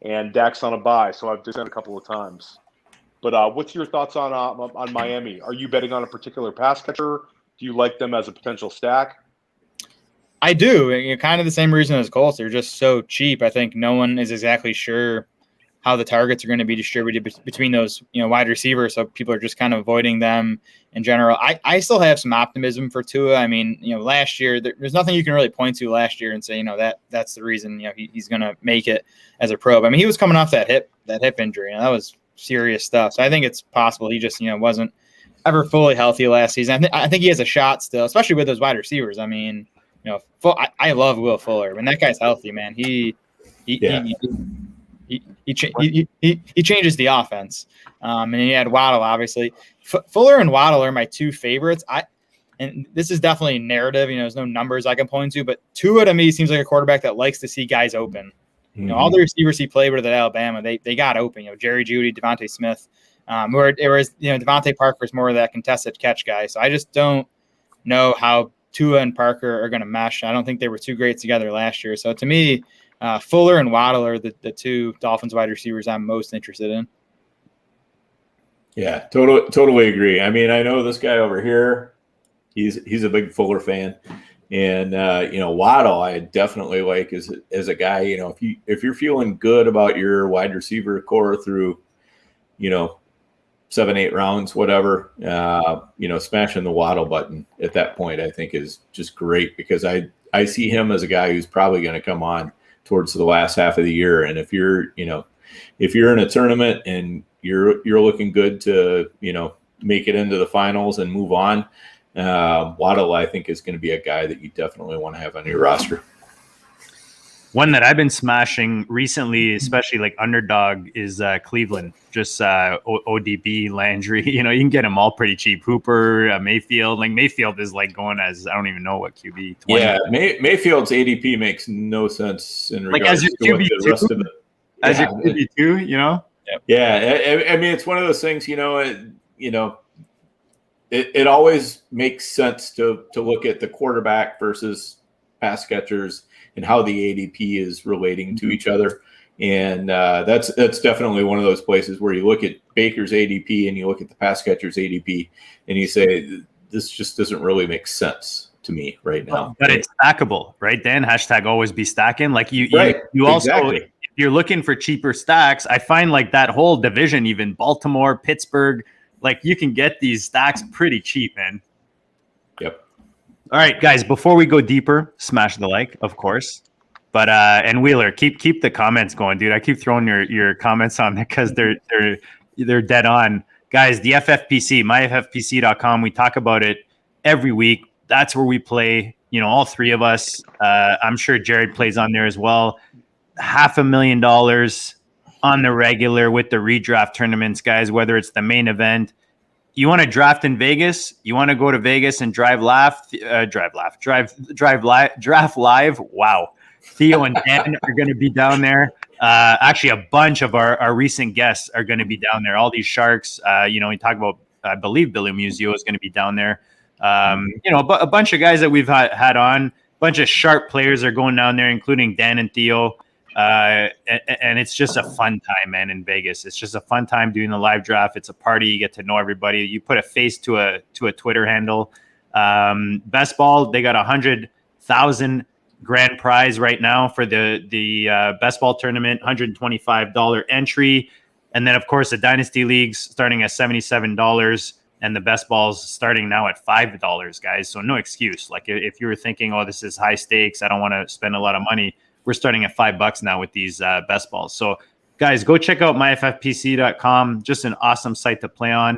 and Dak's on a bye, so I've just done it a couple of times. But what's your thoughts on Miami? Are you betting on a particular pass catcher? Do you like them as a potential stack? I do. Kind of the same reason as Colts. They're just so cheap. I think no one is exactly sure how the targets are going to be distributed between those, wide receivers. So people are just kind of avoiding them in general. I still have some optimism for Tua. I mean, last year, there's nothing you can really point to last year and say, that's the reason, he's going to make it as a pro. But, I mean, he was coming off that hip injury, and that was serious stuff. So I think it's possible he just, wasn't ever fully healthy last season. I think he has a shot still, especially with those wide receivers. I mean, I love Will Fuller. When that guy's healthy, man, he changes the offense. And he had Waddle, obviously. Fuller and Waddle are my two favorites. And this is definitely narrative. There's no numbers I can point to, but Tua to me seems like a quarterback that likes to see guys open. All the receivers he played with at Alabama, they got open. Jerry Jeudy, Devontae Smith, whereas Devontae Parker is more of that contested catch guy. So I just don't know how Tua and Parker are going to mesh. I don't think they were too great together last year. So to me, Fuller and Waddle are the two Dolphins wide receivers I'm most interested in. Yeah, totally agree. I mean, I know this guy over here, he's a big Fuller fan. And Waddle, I definitely like as a guy, if you're feeling good about your wide receiver core through, 7-8 rounds, whatever, smashing the Waddle button at that point, I think is just great, because I see him as a guy who's probably going to come on towards the last half of the year. And if you're in a tournament and you're looking good to, make it into the finals and move on, Waddle, I think, is going to be a guy that you definitely want to have on your roster. One that I've been smashing recently, especially like underdog, is Cleveland. Just ODB, Landry. You can get them all pretty cheap. Hooper, Mayfield. Like Mayfield is like going as, I don't even know what QB. 20. Yeah, Mayfield's ADP makes no sense in regards to what the rest of it. As your QB2, Yeah, I mean, it's one of those things. It always makes sense to look at the quarterback versus pass catchers and how the ADP is relating to each other. And that's definitely one of those places where you look at Baker's ADP and you look at the pass catcher's ADP and you say, this just doesn't really make sense to me right now. But it's stackable, right, Dan? # always be stacking. Like you also, exactly. If you're looking for cheaper stacks, I find like that whole division, even Baltimore, Pittsburgh, like you can get these stacks pretty cheap, man. Yep. All right, guys, before we go deeper, smash the like, of course. But and Wheeler, keep the comments going, dude. I keep throwing your comments on there because they're dead on. Guys, the FFPC, myffpc.com, we talk about it every week. That's where we play, all three of us. I'm sure Jared plays on there as well. $500,000 on the regular with the redraft tournaments, guys, whether it's the main event. You want to draft in Vegas? You want to go to Vegas and draft live? Wow. Theo and Dan are going to be down there. Actually, a bunch of our recent guests are going to be down there. All these sharks, we talk about, I believe Billy Musio is going to be down there. A bunch of guys that we've had on, a bunch of sharp players are going down there, including Dan and Theo. And it's just a fun time, man, in Vegas. It's just a fun time doing the live draft. It's a party. You get to know everybody. You put a face to a Twitter handle. Best Ball, they got 100,000 grand prize right now for the Best Ball tournament, $125 entry. And then, of course, the Dynasty Leagues starting at $77, and the Best Balls starting now at $5, guys. So no excuse. Like if you were thinking, oh, this is high stakes, I don't want to spend a lot of money, we're starting at $5 now with these Best Balls. So, guys, go check out myffpc.com. Just an awesome site to play on.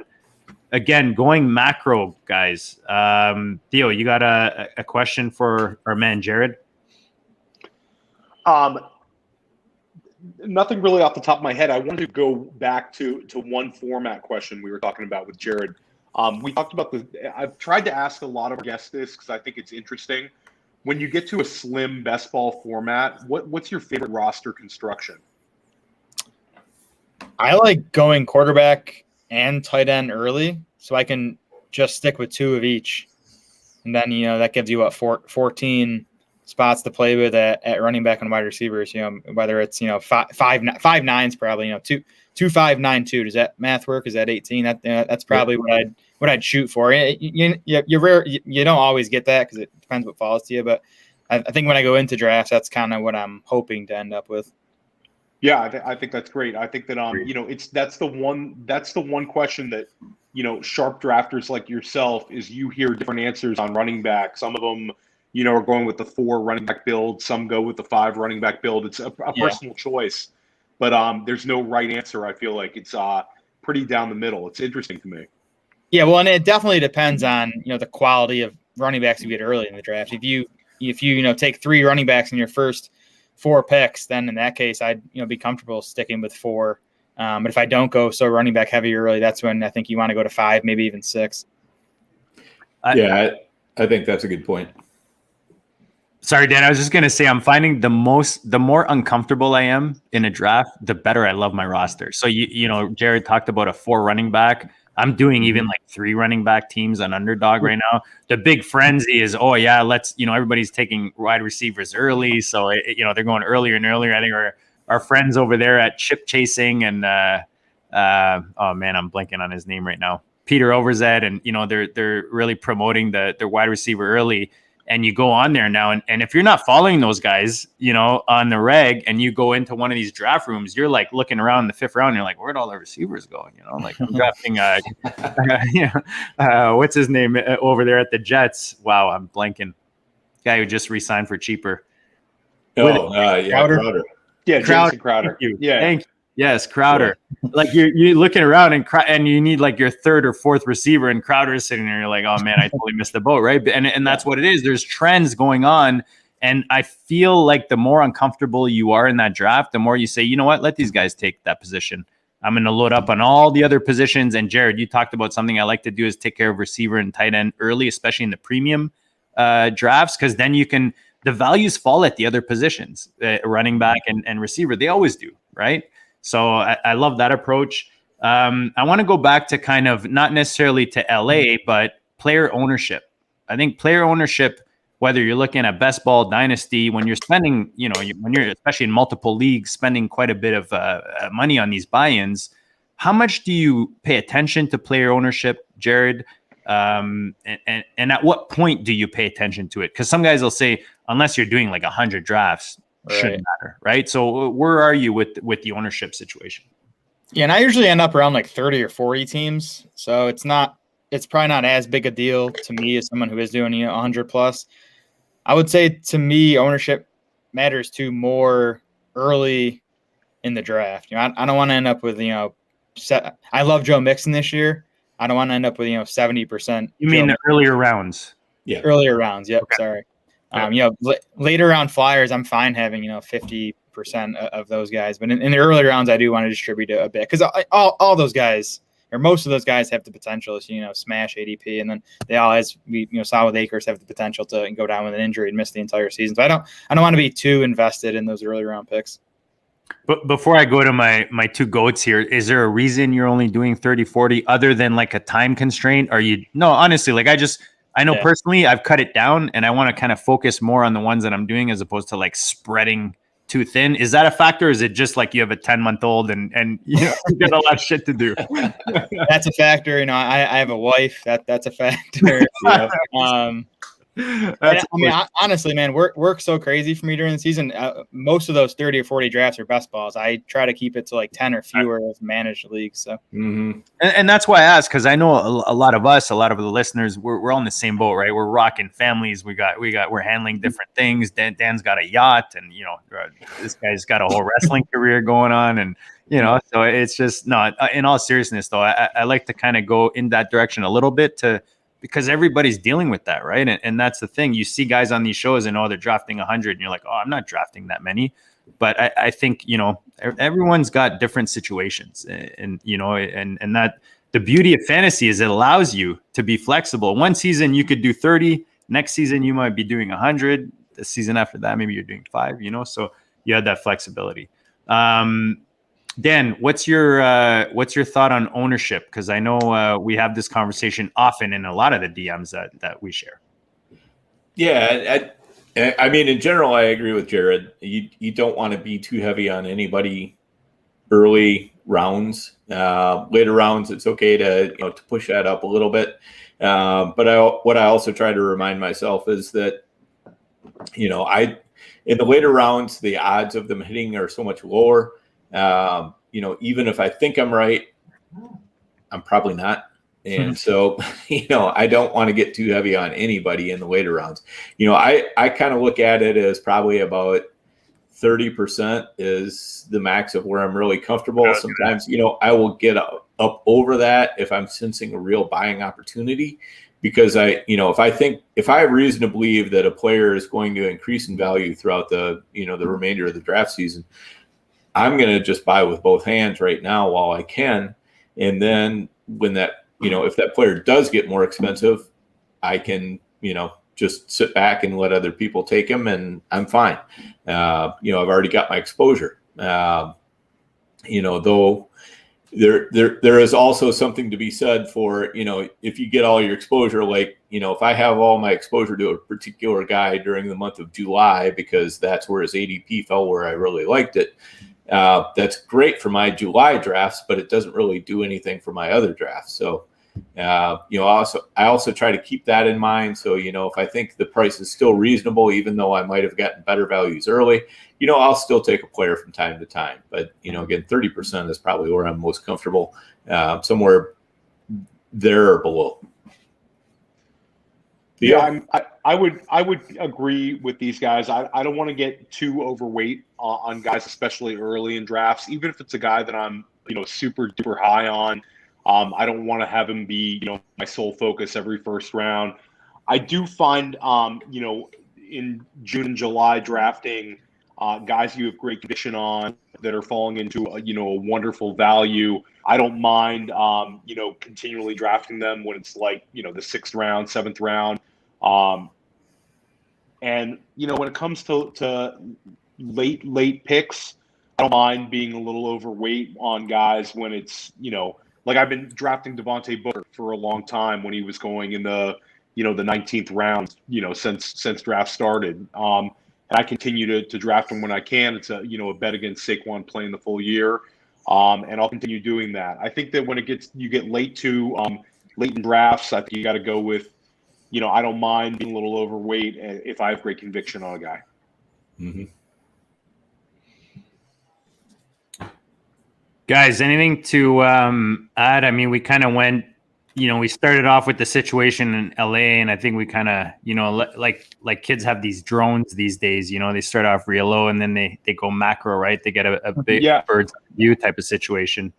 Again, going macro, guys. Theo, you got a question for our man Jared? Nothing really off the top of my head. I wanted to go back to one format question we were talking about with Jared. We talked about I've tried to ask a lot of our guests this because I think it's interesting. When you get to a slim Best Ball format, what's your favorite roster construction? I like going quarterback and tight end early, so I can just stick with two of each. And then, that gives you 14 spots to play with at running back and wide receivers. Whether it's five nines probably. 2.592. Does that math work? Is that 18? That's probably what I'd shoot for. You don't always get that because it depends what falls to you. But I think when I go into drafts, that's kind of what I'm hoping to end up with. Yeah, I think that's great. I think that that's the one question that sharp drafters like yourself is you hear different answers on running back. Some of them are going with the 4 running back build. Some go with the 5 running back build. It's a personal choice, but there's no right answer. I feel like it's pretty down the middle. It's interesting to me. Yeah, well, and it definitely depends on the quality of running backs you get early in the draft. If you take 3 running backs in your first 4 picks, then in that case I'd be comfortable sticking with 4. But if I don't go so running back heavy early, that's when I think you want to go to 5, maybe even 6. I think that's a good point. Sorry, Dan, I was just going to say, I'm finding the more uncomfortable I am in a draft, the better I love my roster. So, Jared talked about a 4 running back. I'm doing even like 3 running back teams on Underdog right now. The big frenzy is, everybody's taking wide receivers early. So, they're going earlier and earlier. I think our friends over there at Chip Chasing and, I'm blanking on his name right now, Peter Overzet. And, they're really promoting their wide receiver early. And you go on there now, and if you're not following those guys, on the reg, and you go into one of these draft rooms, you're like looking around in the 5th round, and you're like, where'd all the receivers go? Like I'm drafting, what's his name over there at the Jets? Wow, I'm blanking. Guy who just re-signed for cheaper. Crowder. Yeah, Crowder. Jason Crowder. Thank you. Yeah. Thank you. Yes, Crowder. Yeah. Like you're looking around and you need like your 3rd or 4th receiver, and Crowder is sitting there. You're like, oh man, I totally missed the boat, right? And that's what it is. There's trends going on, and I feel like the more uncomfortable you are in that draft, the more you say, you know what, let these guys take that position. I'm going to load up on all the other positions. And Jared, you talked about something I like to do is take care of receiver and tight end early, especially in the premium drafts, because then the values fall at the other positions, running back and receiver. They always do, right? So I love that approach. I want to go back to kind of not necessarily to LA, but player ownership. I think player ownership, whether you're looking at best ball, dynasty, when you're spending, when you're especially in multiple leagues, spending quite a bit of money on these buy-ins, how much do you pay attention to player ownership, Jared? And at what point do you pay attention to it? Because some guys will say, unless you're doing like 100 drafts, shouldn't matter, right? So where are you with the ownership situation? Yeah, and I usually end up around like 30 or 40 teams. So it's probably not as big a deal to me as someone who is doing 100 plus. I would say to me, ownership matters too more early in the draft. I don't want to end up with I love Joe Mixon this year. I don't want to end up with 70%. You mean the earlier rounds? Yeah, earlier rounds. Yep. Okay. Sorry. Later round flyers, I'm fine having 50% of those guys, but in the early rounds, I do want to distribute a bit because all those guys, or most of those guys, have the potential to smash ADP, and then they all, as we saw with Akers, have the potential to go down with an injury and miss the entire season. So I don't want to be too invested in those early round picks. But before I go to my 2 goats here, is there a reason you're only doing 30, 40 other than like a time constraint? No, honestly, like I know personally I've cut it down and I want to kind of focus more on the ones that I'm doing as opposed to like spreading too thin. Is that a factor? Or is it just like you have a 10-month-old and you got a lot of shit to do? That's a factor. I have a wife. That's a factor. Honestly, man, work's so crazy for me during the season. Most of those 30 or 40 drafts are best balls. I try to keep it to like 10 or fewer of managed leagues. So, and that's why I asked, because I know a lot of the listeners, we're on the same boat, right? We're rocking families. We're handling different things. Dan's got a yacht, and this guy's got a whole wrestling career going on, and so it's just in all seriousness, though, I like to kind of go in that direction a little bit because everybody's dealing with that, right? And that's the thing. You see guys on these shows and they're drafting 100, and you're like, oh, I'm not drafting that many. But I think everyone's got different situations, and that the beauty of fantasy is it allows you to be flexible. One season you could do 30, next season you might be doing 100. The season after that, maybe you're doing 5. So you have that flexibility. Dan, what's your thought on ownership? Because I know we have this conversation often in a lot of the DMs that we share. Yeah, I mean, in general, I agree with Jared. You don't want to be too heavy on anybody early rounds. Later rounds, it's okay to to push that up a little bit. But what I also try to remind myself is that in the later rounds, the odds of them hitting are so much lower. Even if I think I'm right, I'm probably not. And so, I don't want to get too heavy on anybody in the later rounds. I kind of look at it as probably about 30% is the max of where I'm really comfortable. Okay. Sometimes, I will get up over that if I'm sensing a real buying opportunity, because if I have reason to believe that a player is going to increase in value throughout the remainder of the draft season, I'm going to just buy with both hands right now while I can. And then when that, if that player does get more expensive, I can, just sit back and let other people take him, and I'm fine. I've already got my exposure. Though there is also something to be said for, if you get all your exposure, like, if I have all my exposure to a particular guy during the month of July, because that's where his ADP fell, where I really liked it, that's great for my July drafts, but it doesn't really do anything for my other drafts. So, I also try to keep that in mind. So, if I think the price is still reasonable, even though I might have gotten better values early, I'll still take a player from time to time. But, again, 30% is probably where I'm most comfortable, somewhere there or below. Yeah, I would agree with these guys. I don't want to get too overweight on guys, especially early in drafts. Even if it's a guy that I'm super duper high on, I don't want to have him be my sole focus every first round. I do find in June and July drafting guys you have great conviction on that are falling into a wonderful value. I don't mind continually drafting them when it's like the 6th round, 7th round. And when it comes to late picks, I don't mind being a little overweight on guys when it's like I've been drafting Devontae Booker for a long time when he was going in the the 19th round since draft started. And I continue to draft him when I can. It's a bet against Saquon playing the full year, and I'll continue doing that. I think that when you get late in drafts, I think you got to go with I don't mind being a little overweight if I have great conviction on a guy. Mm-hmm. Guys, anything to add? I mean, we kind of went, we started off with the situation in LA, and I think we kind of, like kids have these drones these days, they start off real low and then they go macro, right? They get a big bird's view type of situation.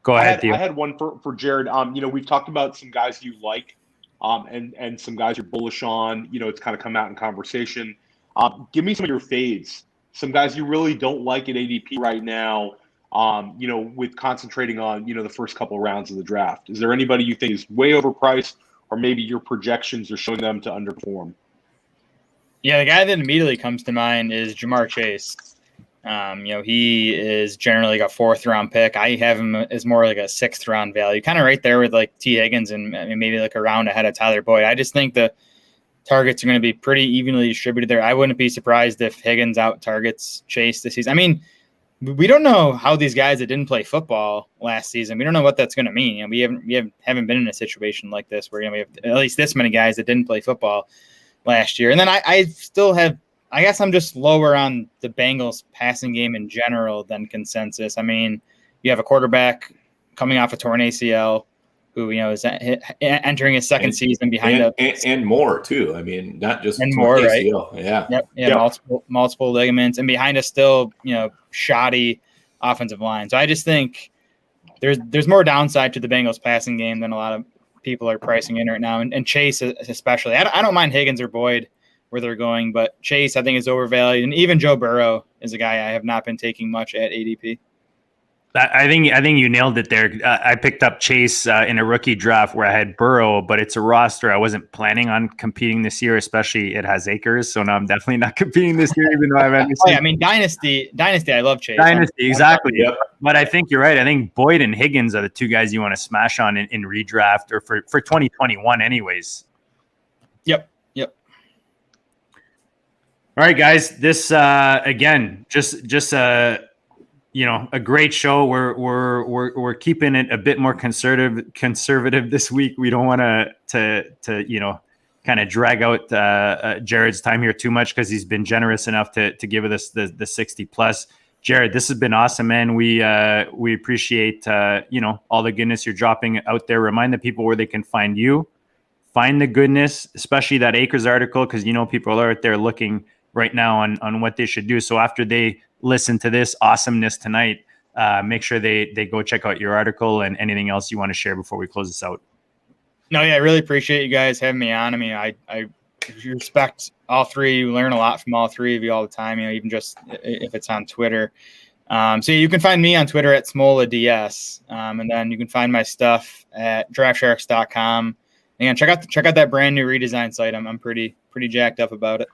Go ahead, Theo. I had one for Jared. We've talked about some guys you like, and some guys you're bullish on. It's kind of come out in conversation. Give me some of your fades. Some guys you really don't like at ADP right now. With concentrating on, the first couple of rounds of the draft. Is there anybody you think is way overpriced, or maybe your projections are showing them to underperform? Yeah, the guy that immediately comes to mind is Ja'Marr Chase. He is generally like a 4th round pick. I have him as more like a 6th round value, kind of right there with like T. Higgins and maybe like a round ahead of Tyler Boyd. I just think the targets are going to be pretty evenly distributed there. I wouldn't be surprised if Higgins out targets Chase this season. I mean, we don't know how these guys that didn't play football last season, we don't know what that's going to mean. We haven't been in a situation like this where we have at least this many guys that didn't play football last year. And then I still have, I guess I'm just lower on the Bengals passing game in general than consensus. I mean, you have a quarterback coming off a torn ACL who is entering his second season behind and more too. I mean, not just and more, ACL. right? Yeah. Yep. Multiple ligaments, and behind us still shoddy offensive line. So I just think there's more downside to the Bengals passing game than a lot of people are pricing in right now, and Chase especially. I don't mind Higgins or Boyd where they're going, but Chase I think is overvalued, and even Joe Burrow is a guy I have not been taking much at ADP. I think you nailed it there. I picked up Chase in a rookie draft where I had Burrow, but it's a roster I wasn't planning on competing this year, especially it has Akers. So now I'm definitely not competing this year, even though I've had this. Oh, yeah, I mean, Dynasty, I love Chase. Dynasty, exactly. Yep. But I think you're right. I think Boyd and Higgins are the two guys you want to smash on in redraft or for 2021 anyways. Yep. All right, guys. This again, just a great show. We're keeping it a bit more conservative this week. We don't want to kind of drag out Jared's time here too much because he's been generous enough to give us the 60 plus. Jared, this has been awesome, man. We appreciate all the goodness you're dropping out there. Remind the people where they can find you, find the goodness, especially that Acres article, because people are out there looking right now on what they should do. So after they listen to this awesomeness tonight, make sure they go check out your article and anything else you want to share before we close this out. No, yeah, I really appreciate you guys having me on. I mean, I respect all three. You learn a lot from all three of you all the time, even just if it's on Twitter. So you can find me on Twitter at SmolaDS. And then you can find my stuff at draftsharks.com. And check out that brand new redesign site. I'm pretty jacked up about it.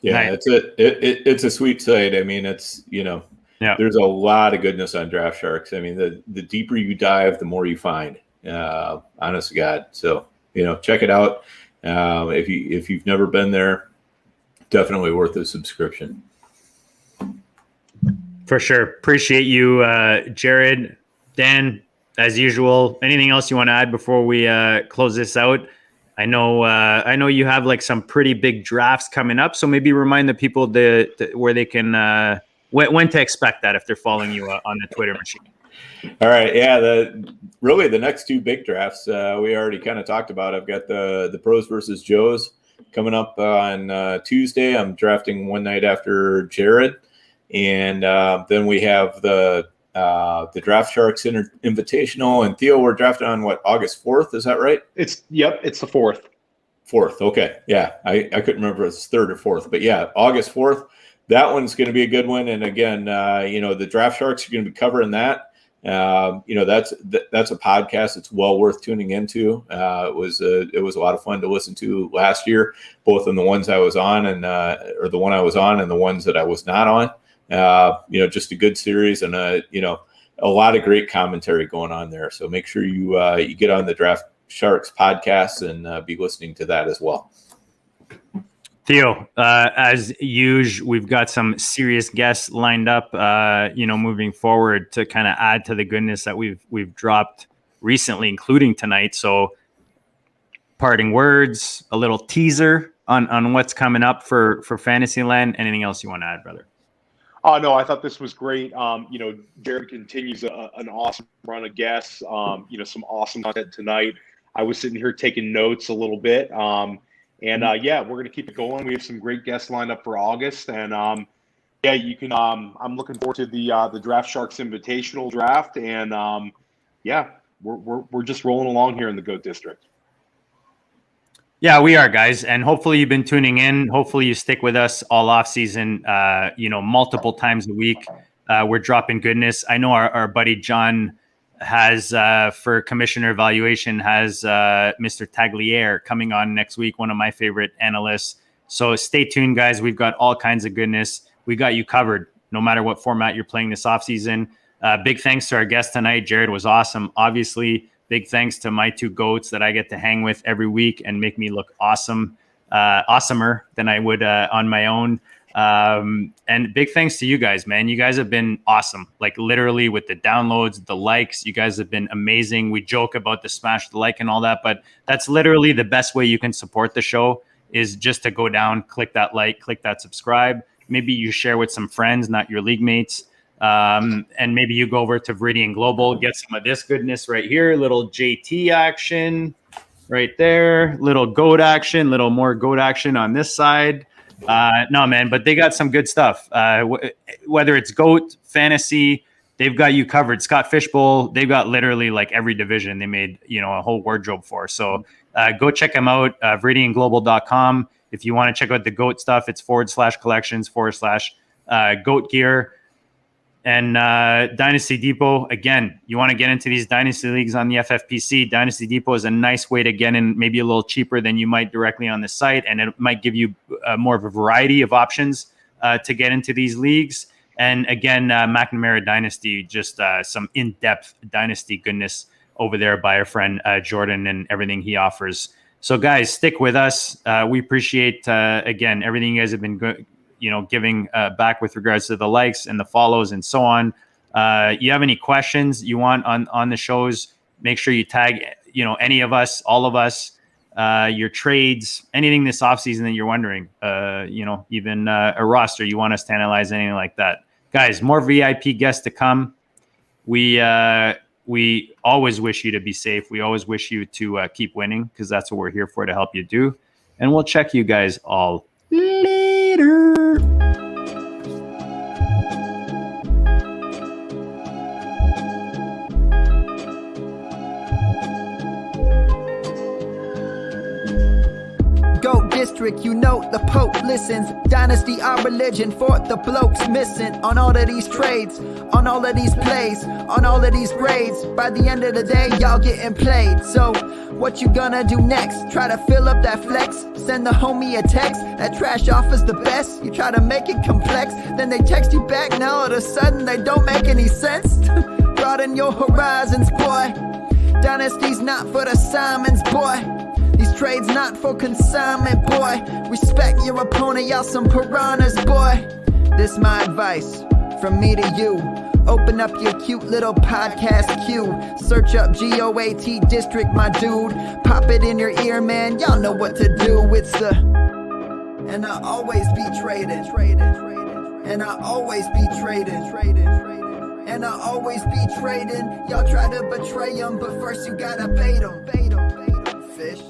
Yeah, nice. It's a sweet site. I mean, it's there's a lot of goodness on Draft Sharks. I mean, the deeper you dive, the more you find. Honest to God. So check it out. If you've never been there, definitely worth a subscription. For sure. Appreciate you, Jared, Dan. As usual, anything else you want to add before we close this out? I know you have like some pretty big drafts coming up, so maybe remind the people where they can when to expect that if they're following you on the Twitter machine. All right, yeah. The next two big drafts we already kind of talked about. I've got the Pros versus Joes coming up on Tuesday. I'm drafting one night after Jared, and then we have the Draft Sharks Invitational. And Theo, we're drafting on August 4th. Is that right? It's the 4th. 4th. Okay. Yeah. I couldn't remember if it's 3rd or 4th, but yeah, August 4th. That one's going to be a good one. And again, the Draft Sharks are going to be covering that. That's a podcast. It's well worth tuning into. It was a lot of fun to listen to last year, both in the ones I was on or the one I was on and the ones that I was not on. Just a good series and a lot of great commentary going on there. So make sure you get on the Draft Sharks podcast and be listening to that as well. Theo, as usual, we've got some serious guests lined up, moving forward to kind of add to the goodness that we've dropped recently, including tonight. So parting words, a little teaser on what's coming up for Fantasyland. Anything else you want to add, brother? Oh, no, I thought this was great. Jared continues an awesome run of guests, some awesome content tonight. I was sitting here taking notes a little bit. We're going to keep it going. We have some great guests lined up for August. And, you can I'm looking forward to the Draft Sharks Invitational draft. And, we're just rolling along here in the GOAT District. Yeah, we are, guys. And hopefully you've been tuning in. Hopefully you stick with us all off season, multiple times a week. We're dropping goodness. I know our buddy John has, for commissioner evaluation, has Mr. Tagliere coming on next week, one of my favorite analysts. So stay tuned, guys. We've got all kinds of goodness. We got you covered, no matter what format you're playing this offseason. Big thanks to our guest tonight. Jared was awesome. Obviously, big thanks to my two goats that I get to hang with every week and make me look awesome, awesomer than I would on my own. And big thanks to you guys, man. You guys have been awesome. Like literally with the downloads, the likes, you guys have been amazing. We joke about the smash the like and all that, but that's literally the best way you can support the show is just to go down, click that like, click that subscribe. Maybe you share with some friends, not your league mates. And maybe you go over to Viridian Global, get some of this goodness right here, little JT action right there, little GOAT action, little more GOAT action on this side. No, man, but they got some good stuff. Whether it's GOAT, fantasy, they've got you covered. Scott Fishbowl, they've got literally like every division they made, a whole wardrobe for. So go check them out, viridianglobal.com. If you want to check out the GOAT stuff, it's /collections/GOAT gear. And Dynasty Depot, again, you want to get into these Dynasty leagues on the FFPC. Dynasty Depot is a nice way to get in, maybe a little cheaper than you might directly on the site. And it might give you more of a variety of options to get into these leagues. And again, McNamara Dynasty, just some in-depth Dynasty goodness over there by our friend Jordan and everything he offers. So guys, stick with us. We appreciate, again, everything you guys have been giving back with regards to the likes and the follows and so on. You have any questions you want on the shows, make sure you tag, any of us, all of us, your trades, anything this offseason that you're wondering, even a roster you want us to analyze, anything like that. Guys, more VIP guests to come. We always wish you to be safe. We always wish you to keep winning, because that's what we're here for, to help you do. And we'll check you guys all later. Go district, you know the Pope listens. Dynasty, our religion, for the blokes missing. On all of these trades, on all of these plays, on all of these grades. By the end of the day, y'all getting played. So, what you gonna do next? Try to fill up that flex? Send the homie a text? That trash offer's the best? You try to make it complex, then they text you back. Now all of a sudden they don't make any sense. Broaden your horizons, boy. Dynasty's not for the Simons, boy. These trades not for consignment, boy. Respect your opponent, y'all some piranhas, boy. This my advice from me to you. Open up your cute little podcast queue. Search up GOAT District, my dude. Pop it in your ear, man. Y'all know what to do. It's the... And I always be traded. And I always be traded. And I always be trading. Y'all try to betray them, but first you gotta bait them. Fish.